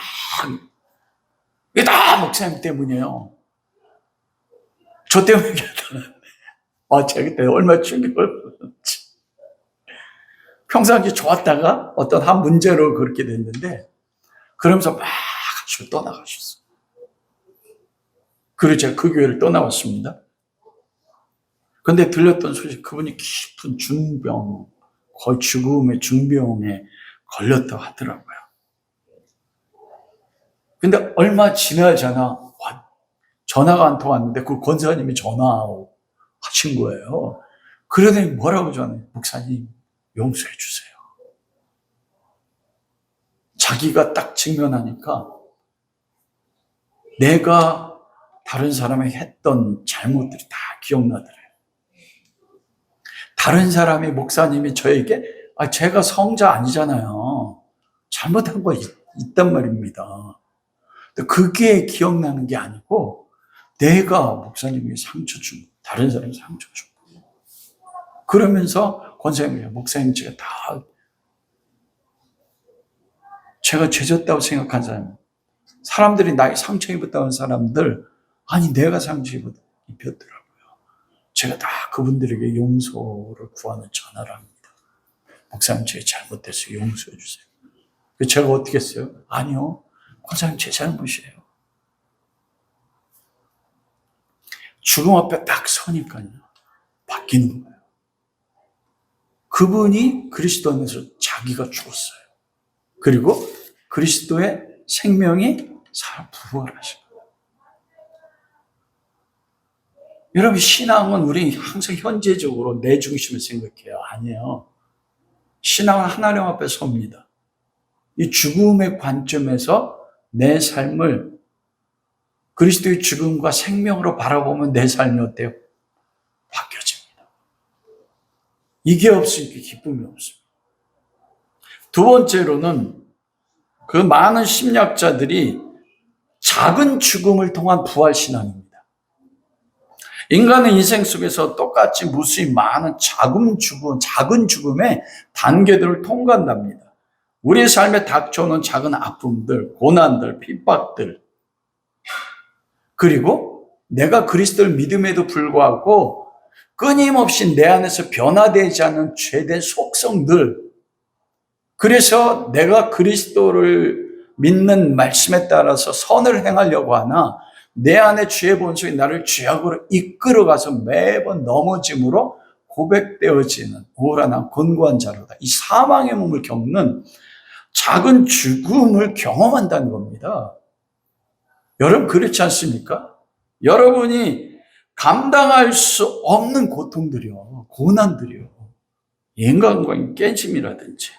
이게 다 목사님 때문이에요. 저 때문에 떠났네. 제가 그때 얼마나 충격을 받았지. 평상시 좋았다가 어떤 한 문제로 그렇게 됐는데 그러면서 막 떠나가셨어요. 그래서 제가 그 교회를 떠나왔습니다. 근데 들렸던 소식, 그분이 깊은 중병, 거의 죽음의 중병에 걸렸다고 하더라고요. 근데 얼마 지나잖아. 전화가 한 통 왔는데 그 권사님이 전화하신 거예요. 그러더니 뭐라고 전해? 목사님, 용서해 주세요. 자기가 딱 직면하니까 내가 다른 사람에게 했던 잘못들이 다 기억나더래요. 다른 사람이 목사님이 저에게 제가 성자 아니잖아요. 잘못한 거 있단 말입니다. 그게 기억나는 게 아니고 내가 목사님에게 상처 주고 다른 사람이 상처 주고 그러면서 권사님이 목사님 제가 죄졌다고 생각한 사람, 사람들이 나의 상처 입었다는 사람들 내가 상처 입혔더라고요. 제가 다 그분들에게 용서를 구하는 전화를 합니다. 목사님 제가 잘못됐어요. 용서해 주세요. 제가 어떻게 했어요? 아니요. 권사님 제 잘못이에요. 죽음 앞에 딱 서니까요. 바뀌는 거예요. 그분이 그리스도 안에서 자기가 죽었어요. 그리고 그리스도의 생명이 부활하신 거예요. 여러분, 신앙은 우리 항상 현재적으로 내 중심을 생각해요. 아니에요. 신앙은 하나님 앞에 섭니다. 이 죽음의 관점에서 내 삶을 그리스도의 죽음과 생명으로 바라보면 내 삶이 어때요? 바뀌어집니다. 이게 없으니까 기쁨이 없습니다. 두 번째로는 그 많은 심리학자들이 작은 죽음을 통한 부활신앙입니다. 인간은 인생 속에서 똑같이 무수히 많은 작은 죽음의 단계들을 통과한답니다. 우리의 삶에 닥쳐오는 작은 아픔들, 고난들, 핍박들, 그리고 내가 그리스도를 믿음에도 불구하고 끊임없이 내 안에서 변화되지 않는 죄된 속성들, 그래서 내가 그리스도를 믿는 말씀에 따라서 선을 행하려고 하나 내 안에 죄의 본성이 나를 죄악으로 이끌어가서 매번 넘어짐으로 고백되어지는 우월한 곤고한 자로다. 이 사망의 몸을 겪는 작은 죽음을 경험한다는 겁니다. 여러분 그렇지 않습니까? 여러분이 감당할 수 없는 고통들이요, 고난들이요, 인간관계 깨짐이라든지.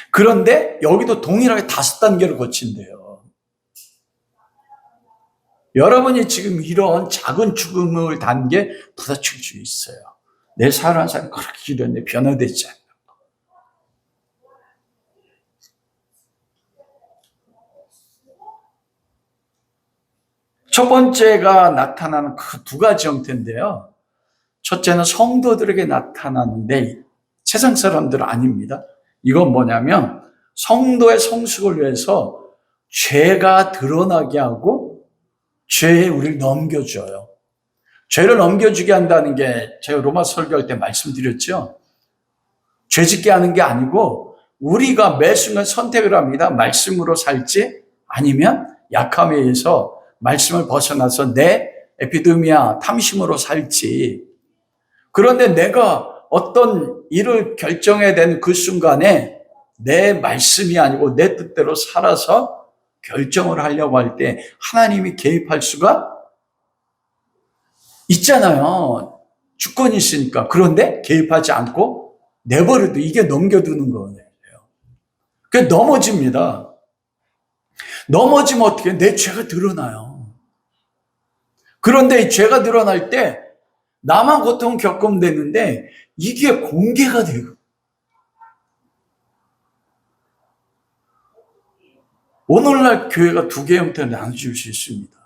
그런데 여기도 동일하게 5단계를 거친대요. 여러분이 지금 이런 작은 죽음을 단계 부딪힐 수 있어요. 내 사랑하는 사람이 그렇게 기도했는데 변화되지 않는 거. 첫 번째가 나타나는 그 2가지 형태인데요. 첫째는 성도들에게 나타나는데 세상 사람들은 아닙니다. 이건 뭐냐면 성도의 성숙을 위해서 죄가 드러나게 하고 죄에 우리를 넘겨줘요. 죄를 넘겨주게 한다는 게 제가 로마 설교할 때 말씀드렸죠. 죄짓게 하는 게 아니고 우리가 매 순간 선택을 합니다. 말씀으로 살지 아니면 약함에 의해서 말씀을 벗어나서 내 에피드미아 탐심으로 살지. 그런데 내가 어떤 일을 결정해야 되는 그 순간에 내 말씀이 아니고 내 뜻대로 살아서 결정을 하려고 할 때 하나님이 개입할 수가 있잖아요. 주권이 있으니까. 그런데 개입하지 않고 내버려도 이게 넘겨두는 거예요. 그게 넘어집니다. 넘어지면 어떻게 해요? 내 죄가 드러나요. 그런데 이 죄가 드러날 때 나만 고통 겪으면 되는데 이게 공개가 돼요. 오늘날 교회가 2개의 형태를 나눠줄 수 있습니다.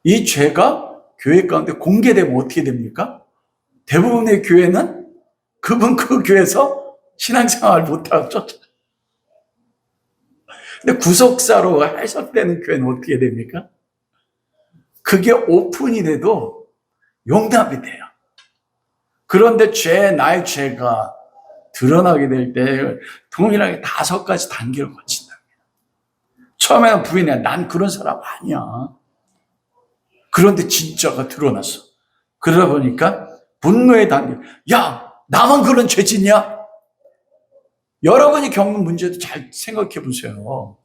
이 죄가 교회 가운데 공개되면 어떻게 됩니까? 대부분의 교회는 그분 그 교회에서 신앙생활 못하고 쫓아가요. 근데 구속사로 해석되는 교회는 어떻게 됩니까? 그게 오픈이 돼도 용납이 돼요. 그런데 나의 죄가 드러나게 될 때 동일하게 5가지 단계를 거친답니다. 처음에는 부인해. 난 그런 사람 아니야. 그런데 진짜가 드러났어. 그러다 보니까 분노의 단계. 야, 나만 그런 죄 짓냐? 여러분이 겪는 문제도 잘 생각해 보세요.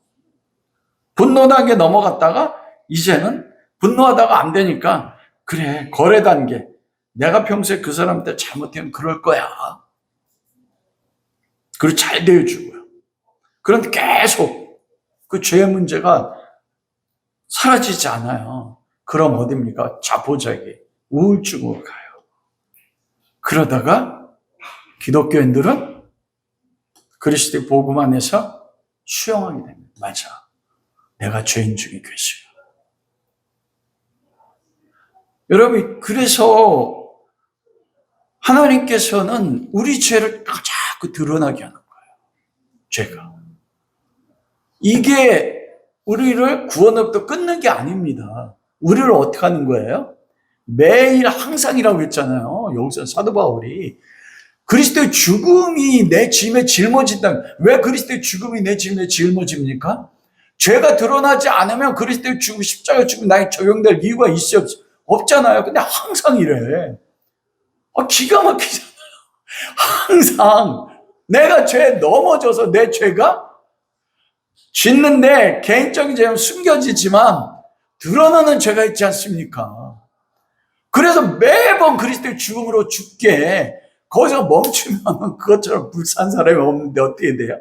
분노 단계 넘어갔다가 이제는 분노하다가 안 되니까 그래, 거래 단계. 내가 평소에 그 사람한테 잘못하면 그럴 거야. 그리고 잘 대해주고요. 그런데 계속 그 죄의 문제가 사라지지 않아요. 그럼 어딥니까? 자포자기, 우울증으로 가요. 그러다가 기독교인들은 그리스도의 복음 안에서 수용하게 됩니다. 맞아. 내가 죄인 중에 괴수야. 여러분, 그래서 하나님께서는 우리 죄를 자꾸 드러나게 하는 거예요. 죄가. 이게 우리를 구원으로부터 끊는 게 아닙니다. 우리를 어떻게 하는 거예요? 매일 항상이라고 했잖아요. 여기서 사도 바울이. 그리스도의 죽음이 내 짐에 짊어진다. 왜 그리스도의 죽음이 내 짐에 짊어집니까? 죄가 드러나지 않으면 그리스도의 죽음, 십자가 죽음 나에 적용될 이유가 있어요? 없잖아요. 근데 항상 이래. 기가 막히잖아요. 항상 내가 죄에 넘어져서 내 죄가 짓는데 개인적인 죄는 숨겨지지만 드러나는 죄가 있지 않습니까? 그래서 매번 그리스도의 죽음으로 죽게 거기서 멈추면 그것처럼 불쌍한 사람이 없는데 어떻게 돼요?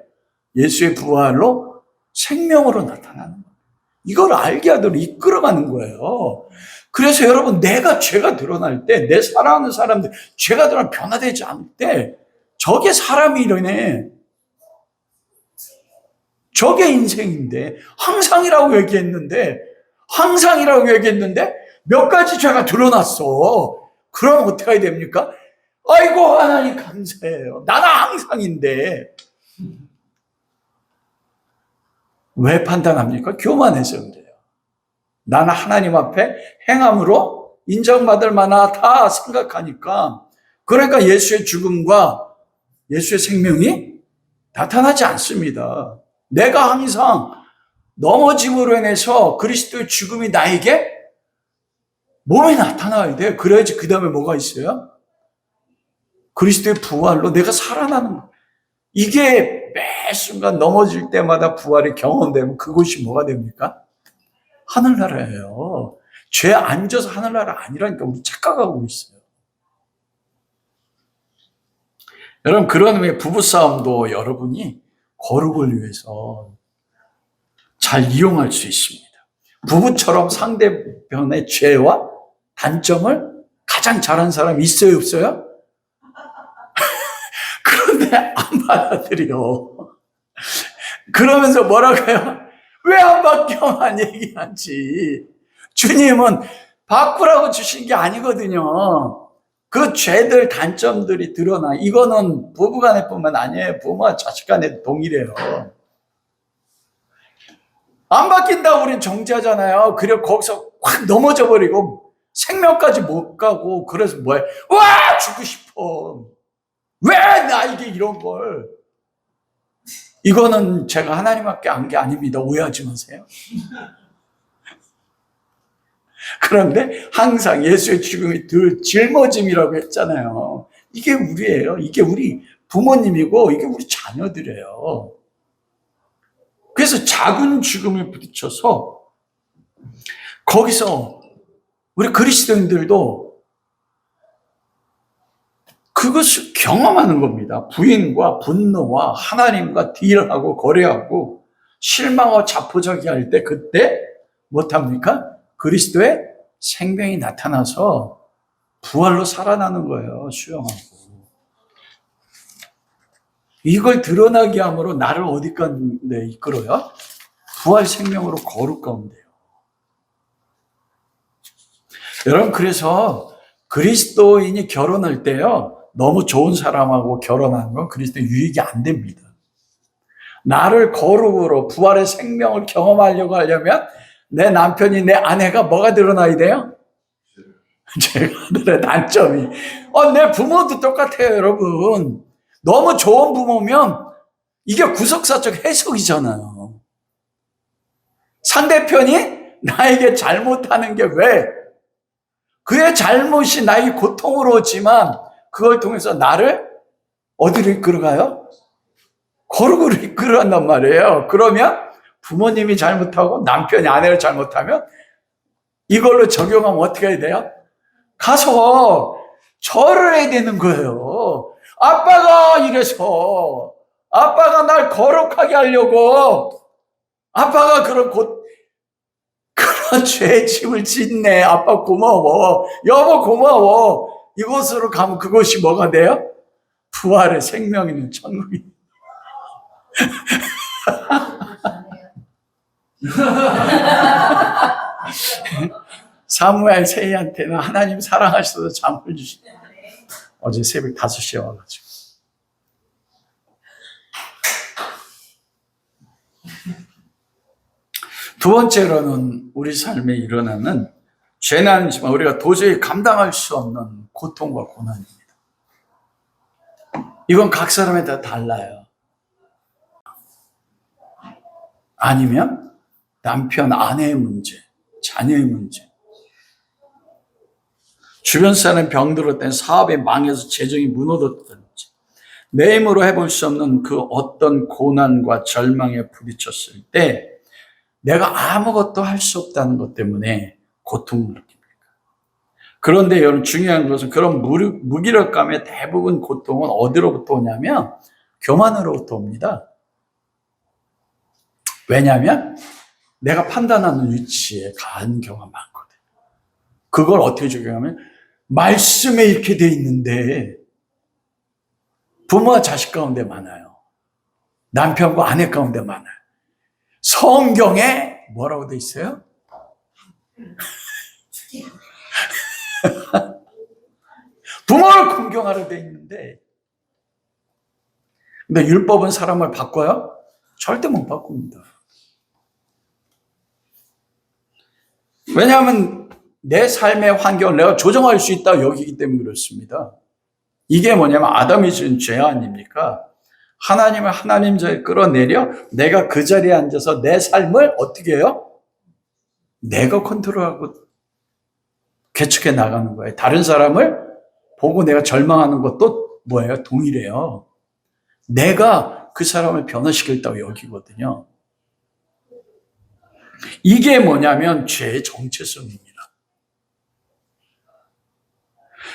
예수의 부활로 생명으로 나타나는 거예요. 이걸 알게 하도록 이끌어가는 거예요. 그래서 여러분, 내가 죄가 드러날 때, 내 사랑하는 사람들 죄가 드러나 변화되지 않을 때 저게 사람이라네. 저게 인생인데 항상이라고 얘기했는데 몇 가지 죄가 드러났어. 그럼 어떻게 해야 됩니까? 아이고 하나님 감사해요. 나는 항상인데. 왜 판단합니까? 교만해서 그래요. 나는 하나님 앞에 행함으로 인정받을 만하다 생각하니까. 그러니까 예수의 죽음과 예수의 생명이 나타나지 않습니다. 내가 항상 넘어짐으로 인해서 그리스도의 죽음이 나에게 몸에 나타나야 돼. 그래야지 그 다음에 뭐가 있어요? 그리스도의 부활로 내가 살아나는 거예요. 이게 매 순간 넘어질 때마다 부활이 경험되면 그곳이 뭐가 됩니까? 하늘나라예요. 죄 앉아서 하늘나라 아니라니까 우리 착각하고 있어요. 여러분, 그런 의미의 부부싸움도 여러분이 거룩을 위해서 잘 이용할 수 있습니다. 부부처럼 상대편의 죄와 단점을 가장 잘하는 사람이 있어요, 없어요? 그런데 안 받아들여. 그러면서 뭐라고 해요? 왜 안 바뀌어만 얘기하지? 주님은 바꾸라고 주신 게 아니거든요. 그 죄들, 단점들이 드러나. 이거는 부부간에 뿐만 아니에요. 부모와 자식간에도 동일해요. 안 바뀐다고 우린 정죄하잖아요. 그리고 거기서 확 넘어져 버리고 생명까지 못 가고, 그래서 뭐해? 와! 죽고 싶어. 왜 나에게 이런 걸? 이거는 제가 하나님밖에 안 게 아닙니다. 오해하지 마세요. 그런데 항상 예수의 죽음이 늘 짊어짐이라고 했잖아요. 이게 우리예요. 이게 우리 부모님이고 이게 우리 자녀들이에요. 그래서 작은 죽음을 부딪혀서 거기서 우리 그리스도인들도 그것을 경험하는 겁니다. 부인과 분노와 하나님과 딜하고 거래하고 실망하고 자포자기할 때 그때 못합니까? 그리스도의 생명이 나타나서 부활로 살아나는 거예요. 수용하고. 이걸 드러나게 함으로 나를 어디 가운데 이끌어요? 부활 생명으로 거룩 가운데요. 여러분, 그래서 그리스도인이 결혼할 때요, 너무 좋은 사람하고 결혼하는 건 그리스도 유익이 안 됩니다. 나를 거룩으로 부활의 생명을 경험하려고 하려면 내 남편이, 내 아내가 뭐가 드러나야 돼요? 제가들의 단점이. 내 부모도 똑같아요, 여러분. 너무 좋은 부모면 이게 구석사적 해석이잖아요. 상대편이 나에게 잘못하는 게 왜? 그의 잘못이 나에게 고통으로 오지만 그걸 통해서 나를 어디로 이끌어가요? 거룩으로 이끌어간단 말이에요. 그러면 부모님이 잘못하고 남편이 아내를 잘못하면 이걸로 적용하면 어떻게 해야 돼요? 가서 절을 해야 되는 거예요. 아빠가 이래서, 아빠가 날 거룩하게 하려고, 아빠가 그런 죄의 짐을 짓네. 아빠 고마워. 여보 고마워. 이곳으로 가면 그곳이 뭐가 돼요? 부활의 생명 있는 천국이. 사무엘 세이한테는 하나님 사랑하셔서 잠을 주시네. 어제 새벽 5시에 와가지고. 두 번째로는 우리 삶에 일어나는 죄는 아니지만 우리가 도저히 감당할 수 없는 고통과 고난입니다. 이건 각 사람에 따라 달라요. 아니면 남편, 아내의 문제, 자녀의 문제, 주변 사람 병들었던 사업이 망해서 재정이 무너졌던지, 내 힘으로 해볼 수 없는 그 어떤 고난과 절망에 부딪혔을 때 내가 아무것도 할 수 없다는 것 때문에 고통을 느낍니다. 그런데 여러분, 중요한 것은 그런 무기력감의 대부분 고통은 어디로부터 오냐면 교만으로부터 옵니다. 왜냐하면 내가 판단하는 위치에 간 경우가 많거든요. 그걸 어떻게 적용하면 말씀에 이렇게 돼 있는데 부모와 자식 가운데 많아요. 남편과 아내 가운데 많아요. 성경에 뭐라고 돼 있어요? 부모를 공경하라 돼 있는데, 근데 율법은 사람을 바꿔요? 절대 못 바꿉니다. 왜냐하면 내 삶의 환경을 내가 조정할 수 있다 여기기 때문에 그렇습니다. 이게 뭐냐면 아담이 지은 죄 아닙니까? 하나님을 하나님 자리에 끌어내려 내가 그 자리에 앉아서 내 삶을 어떻게 해요? 내가 컨트롤하고 개척해 나가는 거예요. 다른 사람을 보고 내가 절망하는 것도 뭐예요? 동일해요. 내가 그 사람을 변화시켰다고 여기거든요. 이게 뭐냐면 죄의 정체성입니다.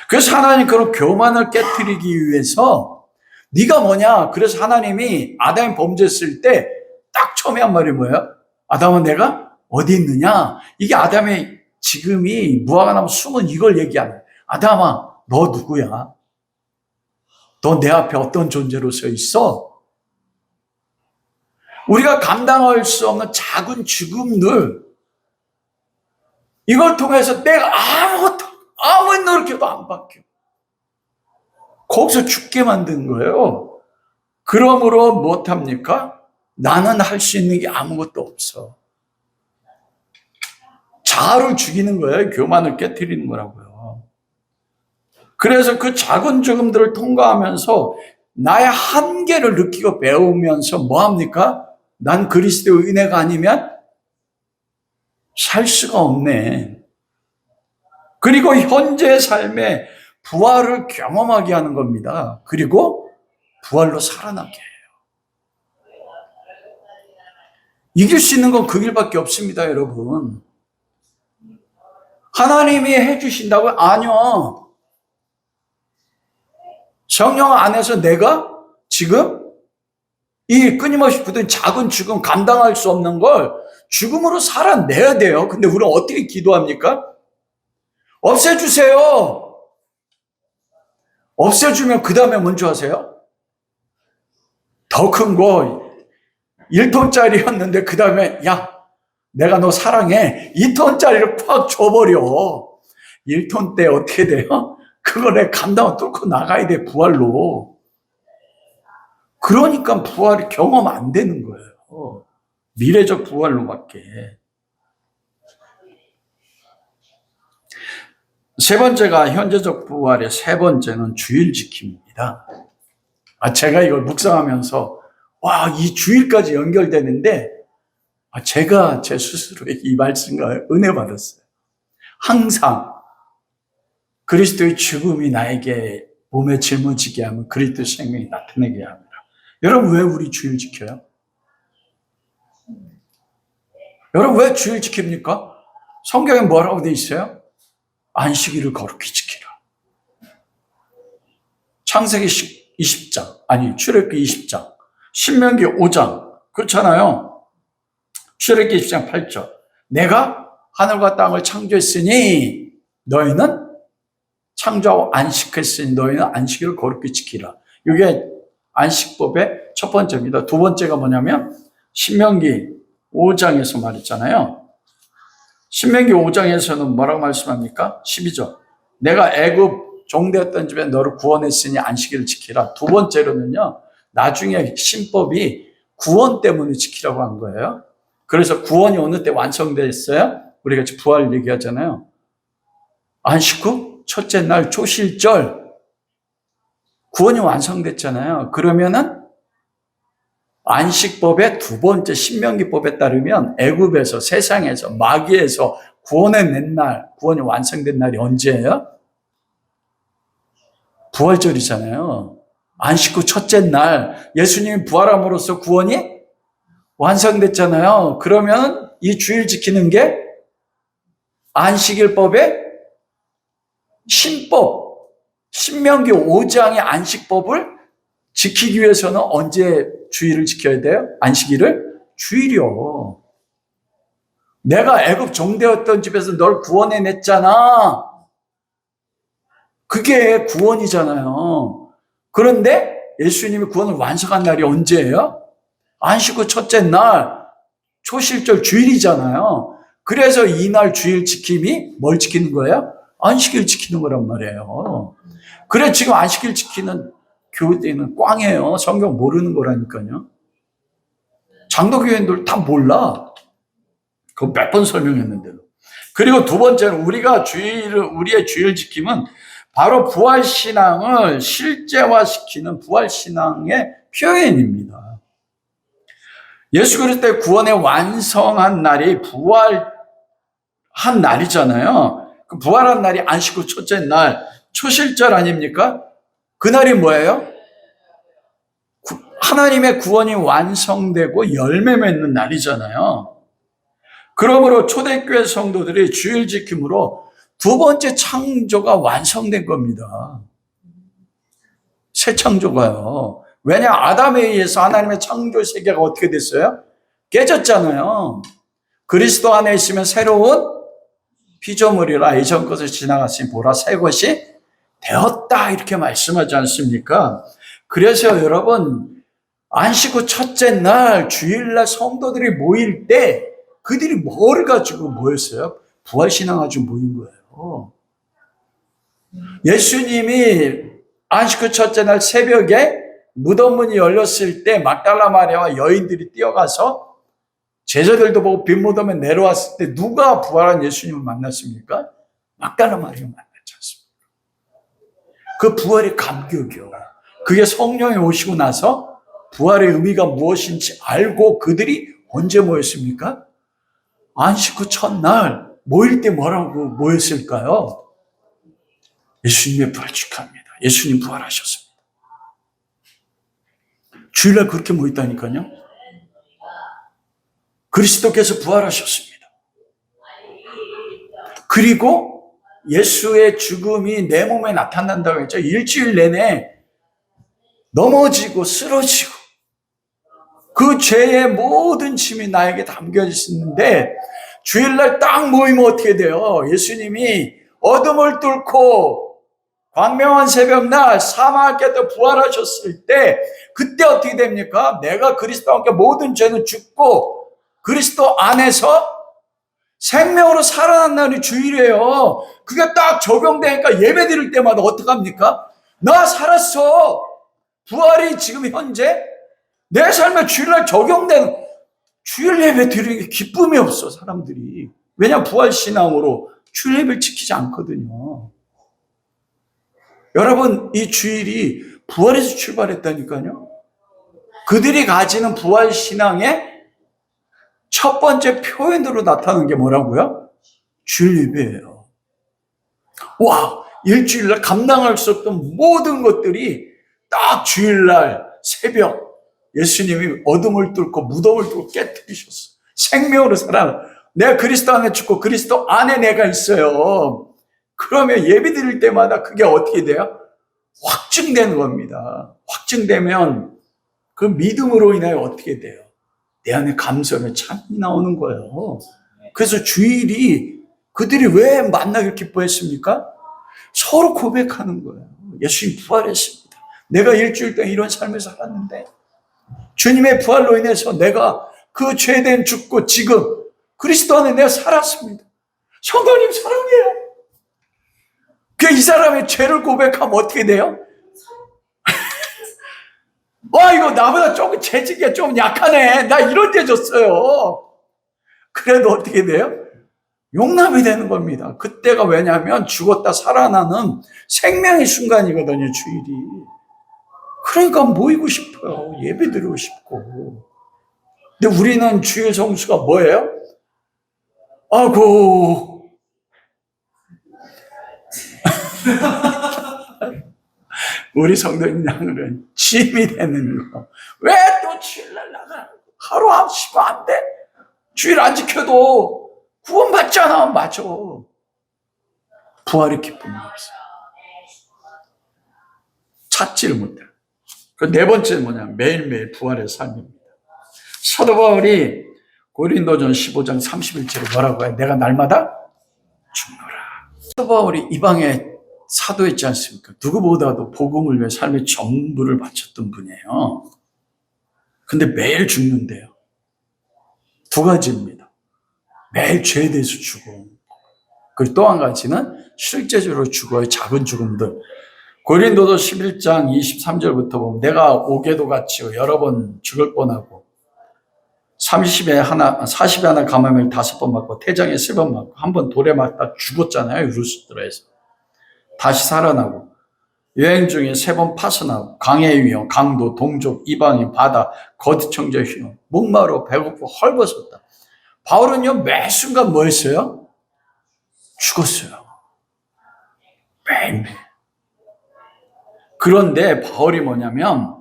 그래서 하나님 그런 교만을 깨트리기 위해서 네가 뭐냐? 그래서 하나님이 아담이 범죄했을 때 딱 처음에 한 말이 뭐예요? 아담아 내가 어디 있느냐? 이게 아담의 지금이 무화과 나무 숨은 이걸 얘기하는 거예요. 아담아 너 누구야? 너 내 앞에 어떤 존재로 서 있어? 우리가 감당할 수 없는 작은 죽음들, 이걸 통해서 내가 아무리 노력해도 안 바뀌어. 거기서 죽게 만든 거예요. 그러므로 무엇합니까? 나는 할 수 있는 게 아무것도 없어. 자아를 죽이는 거예요. 교만을 깨트리는 거라고요. 그래서 그 작은 죽음들을 통과하면서 나의 한계를 느끼고 배우면서 뭐합니까? 난 그리스도의 은혜가 아니면 살 수가 없네. 그리고 현재의 삶에 부활을 경험하게 하는 겁니다. 그리고 부활로 살아나게 해요. 이길 수 있는 건 그 길밖에 없습니다, 여러분. 하나님이 해주신다고요? 아니요. 성령 안에서 내가 지금 이 끊임없이 붙은 작은 죽음 감당할 수 없는 걸 죽음으로 살아내야 돼요. 근데 우리는 어떻게 기도합니까? 없애주세요. 없애주면 그 다음에 뭔지 아세요? 더 큰 거 1톤짜리였는데 그 다음에 야 내가 너 사랑해 2톤짜리를 팍 줘버려. 1톤 때 어떻게 돼요? 그거 내 감당을 뚫고 나가야 돼 부활로. 그러니까 부활이 경험 안 되는 거예요. 미래적 부활로밖에. 세 번째가 현재적 부활의 세 번째는 주일 지킴입니다. 제가 이걸 묵상하면서 와, 이 주일까지 연결되는데 제가 제 스스로에게 이 말씀과 은혜 받았어요. 항상 그리스도의 죽음이 나에게 몸에 짊어지게 하면 그리스도의 생명이 나타나게 합니다. 여러분 왜 우리 주일 지켜요? 여러분 왜 주일 지킵니까? 성경에 뭐라고 돼 있어요? 안식일을 거룩히 지키라. 창세기 20장, 아니 출애굽기 20장, 신명기 5장 그렇잖아요. 출애굽기 20장 8절 내가 하늘과 땅을 창조했으니 너희는 창조하고 안식했으니 너희는 안식일을 거룩히 지키라. 이게 안식법의 첫 번째입니다. 두 번째가 뭐냐면 신명기 5장에서 말했잖아요. 신명기 5장에서는 뭐라고 말씀합니까? 12절 내가 애굽 종되었던 집에 너를 구원했으니 안식일을 지키라. 두 번째로는요. 나중에 신법이 구원 때문에 지키라고 한 거예요. 그래서 구원이 어느 때 완성됐어요? 우리가 지금 부활 얘기하잖아요. 안식 후 첫째 날 초실절 구원이 완성됐잖아요. 그러면은 안식법의 두 번째 신명기법에 따르면 애굽에서 세상에서 마귀에서 구원해낸 날, 구원이 완성된 날이 언제예요? 부활절이잖아요. 안식 후 첫째 날 예수님이 부활함으로써 구원이 완성됐잖아요. 그러면 이 주일 지키는 게 안식일법의 신법, 신명기 5장의 안식법을 지키기 위해서는 언제 주일을 지켜야 돼요? 안식일을? 주일이요. 내가 애굽 종되었던 집에서 널 구원해냈잖아. 그게 구원이잖아요. 그런데 예수님이 구원을 완성한 날이 언제예요? 안식 후 첫째 날, 초실절 주일이잖아요. 그래서 이날 주일 지킴이 뭘 지키는 거예요? 안식일 지키는 거란 말이에요. 그래 지금 안식일 지키는 교회는 꽝이에요. 성경 모르는 거라니까요. 장로교인들 다 몰라. 그거 몇 번 설명했는데도. 그리고 두 번째는 우리의 주일 지킴은 바로 부활신앙을 실제화시키는 부활신앙의 표현입니다. 예수 그리스도의 구원의 완성한 날이 부활한 날이잖아요. 그 부활한 날이 안식 후 첫째 날, 초실절 아닙니까? 그날이 뭐예요? 하나님의 구원이 완성되고 열매 맺는 날이잖아요. 그러므로 초대교회 성도들이 주일 지킴으로 두 번째 창조가 완성된 겁니다. 새 창조가요. 왜냐? 아담에 의해서 하나님의 창조 세계가 어떻게 됐어요? 깨졌잖아요. 그리스도 안에 있으면 새로운 피조물이라 이전 것을 지나갔으니 보라 새 것이 되었다 이렇게 말씀하지 않습니까? 그래서 여러분 안식 후 첫째 날 주일날 성도들이 모일 때 그들이 뭘 가지고 모였어요? 부활신앙 가지고 모인 거예요. 예수님이 안식 후 첫째 날 새벽에 무덤 문이 열렸을 때 막달라 마리아와 여인들이 뛰어가서 제자들도 보고 빈 무덤에 내려왔을 때 누가 부활한 예수님을 만났습니까? 막달라 마리아 만났지 않습니까? 그 부활의 감격이요. 그게 성령이 오시고 나서 부활의 의미가 무엇인지 알고 그들이 언제 모였습니까? 안식 후 첫날 모일 때 뭐라고 모였을까요? 예수님의 부활 축하합니다. 예수님 부활하셨습니다. 주일날 그렇게 모였다니까요. 그리스도께서 부활하셨습니다. 그리고 예수의 죽음이 내 몸에 나타난다고 했죠. 일주일 내내 넘어지고 쓰러지고 그 죄의 모든 짐이 나에게 담겨져 있는데 주일날 딱 모이면 어떻게 돼요? 예수님이 어둠을 뚫고 광명한 새벽날 사망하께서 부활하셨을 때 그때 어떻게 됩니까? 내가 그리스도와 함께 모든 죄는 죽고 그리스도 안에서 생명으로 살아난 날이 주일이에요. 그게 딱 적용되니까 예배 드릴 때마다 어떡합니까? 나 살았어. 부활이 지금 현재 내 삶에 주일날 적용된 주일 예배 드리는 게 기쁨이 없어 사람들이. 왜냐 부활신앙으로 주일 예배를 지키지 않거든요. 여러분 이 주일이 부활에서 출발했다니까요. 그들이 가지는 부활신앙의 첫 번째 표현으로 나타나는 게 뭐라고요? 주일 예배예요. 와, 일주일날 감당할 수 없던 모든 것들이 딱 주일날 새벽 예수님이 어둠을 뚫고 무덤을 뚫고 깨뜨리셨어. 생명으로 살아. 내가 그리스도 안에 죽고 그리스도 안에 내가 있어요. 그러면 예배 드릴 때마다 그게 어떻게 돼요? 확증되는 겁니다. 확증되면 그 믿음으로 인하여 어떻게 돼요? 내 안에 감사의 찬이 나오는 거예요. 그래서 주일이 그들이 왜 만나길 기뻐했습니까? 서로 고백하는 거예요. 예수님 부활했습니다. 내가 일주일 동안 이런 삶을 살았는데 주님의 부활로 인해서 내가 그 죄된 죽고 지금 그리스도 안에 내가 살았습니다. 성도님 사랑해요. 그 이 사람의 죄를 고백하면 어떻게 돼요? 와 이거 나보다 조금 재직이 좀 약하네. 나 이럴 때 졌어요. 그래도 어떻게 돼요? 용납이 되는 겁니다. 그때가 왜냐하면 죽었다 살아나는 생명의 순간이거든요. 주일이. 그러니까 모이고 싶어요. 예배 드리고 싶고. 근데 우리는 주일 성수가 뭐예요? 아고 우리 성도님들은 짐이 되는 거. 왜 또 주일날 나가? 하루 안 쉬면 안 돼? 주일 안 지켜도 구원받잖아. 맞아. 부활의 기쁨이 없어요. 찾지를 못해요. 그 네 번째는 뭐냐면 매일매일 부활의 삶입니다. 사도 바울이 고린도전 15장 31절에 뭐라고 해요? 내가 날마다 죽노라. 사도 바울이 이방에 사도했지 않습니까? 누구보다도 복음을 위해 삶의 전부를 바쳤던 분이에요. 근데 매일 죽는데요. 두 가지입니다. 매일 죄에 대해서 죽어. 그리고 또 한 가지는 실제적으로 죽어요. 작은 죽음들. 고린도서 11장 23절부터 보면 내가 오게도 같이 여러 번 죽을 뻔하고 40에 하나 감염을 5번 맞고 태장에 3번 맞고 한 번 돌에 맞다 죽었잖아요. 루스드라에서. 다시 살아나고 여행 중에 3번 파선하고 강의 위험, 강도, 동족, 이방인, 바다, 거두청자 휘원, 목마르고 배고프고 헐벗었다. 바울은요 매 순간 뭐 했어요? 죽었어요. 매일매일. 그런데 바울이 뭐냐면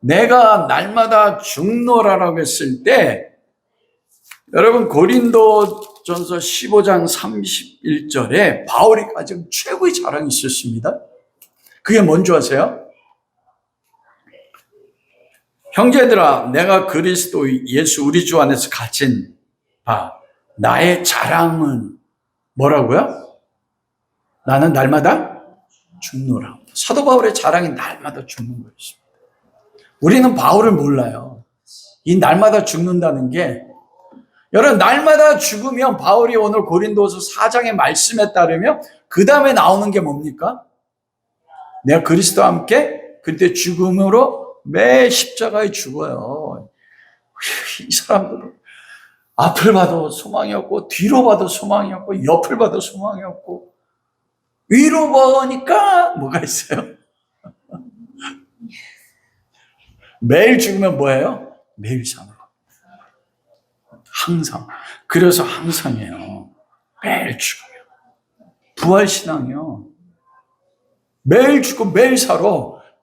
내가 날마다 죽노라라고 했을 때 여러분 고린도전서 15장 31절에 바울이 가진 최고의 자랑이 있었습니다. 그게 뭔지 아세요? 형제들아 내가 그리스도 예수 우리 주 안에서 가진 바 나의 자랑은 뭐라고요? 나는 날마다 죽노라. 사도 바울의 자랑이 날마다 죽는 거였습니다. 우리는 바울을 몰라요. 이 날마다 죽는다는 게 여러분 날마다 죽으면 바울이 오늘 고린도서 4장의 말씀에 따르면 그 다음에 나오는 게 뭡니까? 내가 그리스도와 함께 그때 죽음으로 매 십자가에 죽어요. 이 사람들은 앞을 봐도 소망이 없고 뒤로 봐도 소망이 없고 옆을 봐도 소망이 없고 위로 보니까 뭐가 있어요? 매일 죽으면 뭐예요? 매일 산으로. 항상. 그래서 항상이에요. 매일 죽어요. 부활신앙이요. 매일 죽고 매일 살아.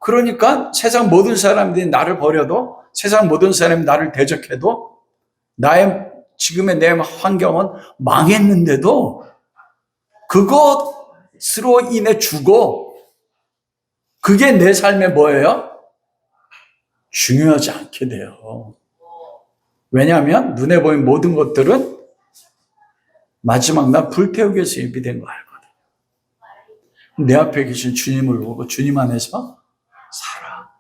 그러니까 세상 모든 사람들이 나를 버려도 세상 모든 사람이 나를 대적해도 나의 지금의 내 환경은 망했는데도 그것으로 인해 죽어. 그게 내 삶에 뭐예요? 중요하지 않게 돼요. 왜냐하면 눈에 보이는 모든 것들은 마지막 날 불태우기 위해서 예비된 거 알거든요. 내 앞에 계신 주님을 보고 주님 안에서 살아.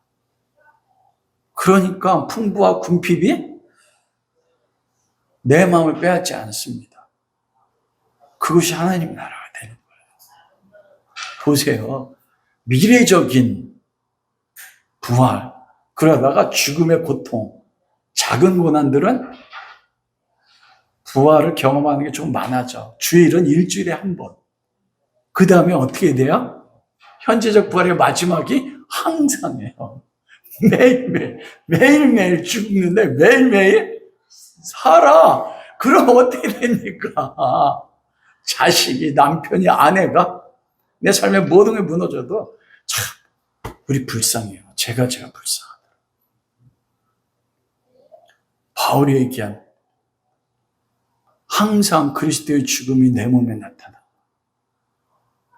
그러니까 풍부와 궁핍이 내 마음을 빼앗지 않습니다. 그것이 하나님 나라가 되는 거예요. 보세요. 미래적인 부활, 그러다가 죽음의 고통, 작은 고난들은 부활을 경험하는 게 좀 많아져. 주일은 일주일에 한 번. 그 다음에 어떻게 돼요? 현재적 부활의 마지막이 항상이에요. 매일매일 죽는데 매일매일 살아. 그럼 어떻게 됩니까? 자식이, 남편이, 아내가 내 삶의 모든 게 무너져도 참 우리 불쌍해요. 제가 불쌍하다. 바울이 얘기한 항상 그리스도의 죽음이 내 몸에 나타나.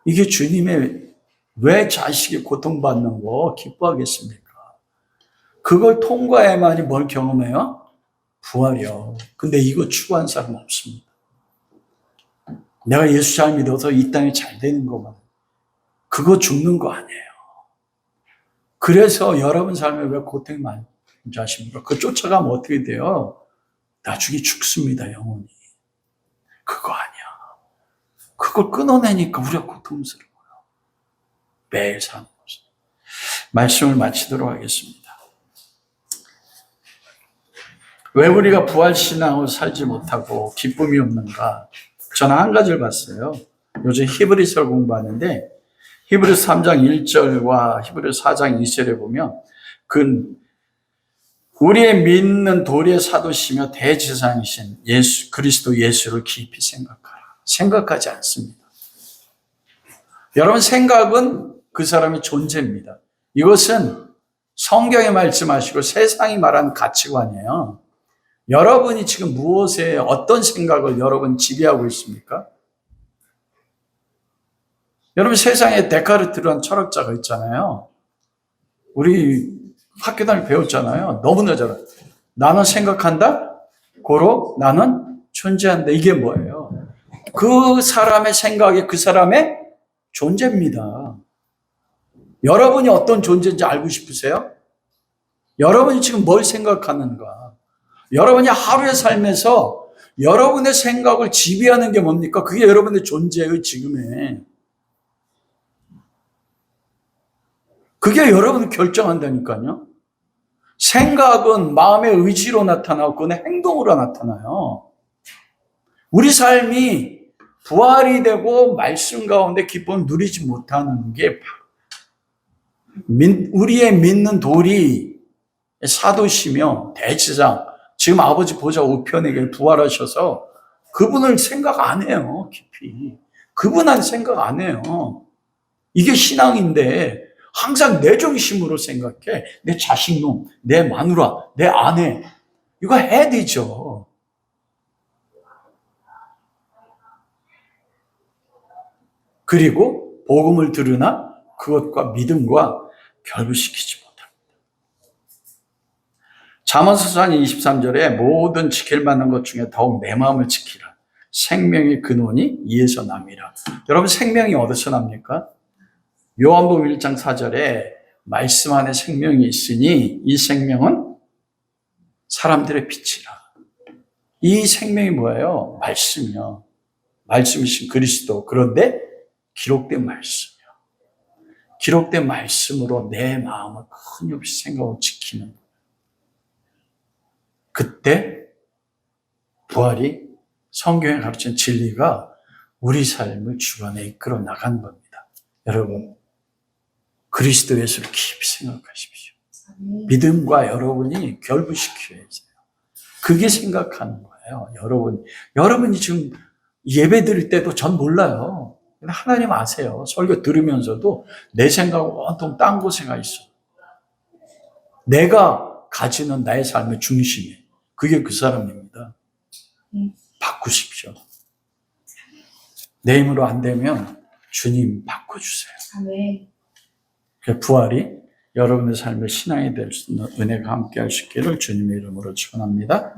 이게 주님의 왜 자식이 고통받는 거 기뻐하겠습니까? 그걸 통과해야만이 뭘 경험해요? 부활이요. 근데 이거 추구한 사람 없습니다. 내가 예수 잘 믿어서 이 땅에 잘 되는 것만. 그거 죽는 거 아니에요. 그래서 여러분 삶에 왜 고통이 많은지 아십니까? 그거 쫓아가면 어떻게 돼요? 나중에 죽습니다, 영혼이. 그거 아니야. 그걸 끊어내니까 우리가 고통스러워요. 매일 사는 것은. 말씀을 마치도록 하겠습니다. 왜 우리가 부활신앙으로 살지 못하고 기쁨이 없는가? 저는 한 가지를 봤어요. 요즘 히브리서를 공부하는데 히브리서 3장 1절과 히브리서 4장 2절에 보면 우리의 믿는 도리의 사도시며 대제사장이신 예수 그리스도 예수를 깊이 생각하라. 생각하지 않습니다. 여러분 생각은 그 사람의 존재입니다. 이것은 성경이 말씀하시고 세상이 말하는 가치관이에요. 여러분이 지금 무엇에 어떤 생각을 여러분 지배하고 있습니까? 여러분 세상에 데카르트라는 철학자가 있잖아요. 우리 학교 다닐 배웠잖아요. 너무나 잘 알아요. 나는 생각한다. 고로 나는 존재한다. 이게 뭐예요? 그 사람의 생각이 그 사람의 존재입니다. 여러분이 어떤 존재인지 알고 싶으세요? 여러분이 지금 뭘 생각하는가? 여러분이 하루의 삶에서 여러분의 생각을 지배하는 게 뭡니까? 그게 여러분의 존재의 지금에. 그게 여러분을 결정한다니까요. 생각은 마음의 의지로 나타나고 그건 행동으로 나타나요. 우리 삶이 부활이 되고 말씀 가운데 기쁨을 누리지 못하는 게 우리의 믿는 도리 사도시며 대제사장, 지금 아버지 보좌 우편에게 부활하셔서 그분을 생각 안 해요. 깊이 그분한 생각 안 해요. 이게 신앙인데 항상 내 중심으로 생각해. 내 자식놈, 내 마누라, 내 아내, 이거 해야 되죠. 그리고 복음을 들으나 그것과 믿음과 결부시키지 못합니다. 잠언서 4장 23절에 모든 지킬 만한 것 중에 더욱 내 마음을 지키라. 생명의 근원이 이에서 남이라. 여러분, 생명이 어디서 납니까? 요한복음 1장 4절에 말씀 안에 생명이 있으니 이 생명은 사람들의 빛이라. 이 생명이 뭐예요? 말씀이요. 말씀이신 그리스도. 그런데 기록된 말씀이요. 기록된 말씀으로 내 마음을 끊임없이 생각하고 지키는 거예요. 그때 부활이 성경에 가르친 진리가 우리 삶을 주관에 이끌어 나간 겁니다. 여러분, 그리스도 예수를 깊이 생각하십시오. 믿음과 여러분이 결부시켜야 돼요. 그게 생각하는 거예요. 여러분이 지금 예배 드릴 때도 전 몰라요. 근데 하나님 아세요. 설교 들으면서도 내 생각은 온통 딴 곳에 가 있어. 내가 가지는 나의 삶의 중심이. 그게 그 사람입니다. 바꾸십시오. 내 힘으로 안 되면 주님 바꿔주세요. 부활이 여러분의 삶의 신앙이 될 수 있는 은혜가 함께 할 수 있기를 주님의 이름으로 축원합니다.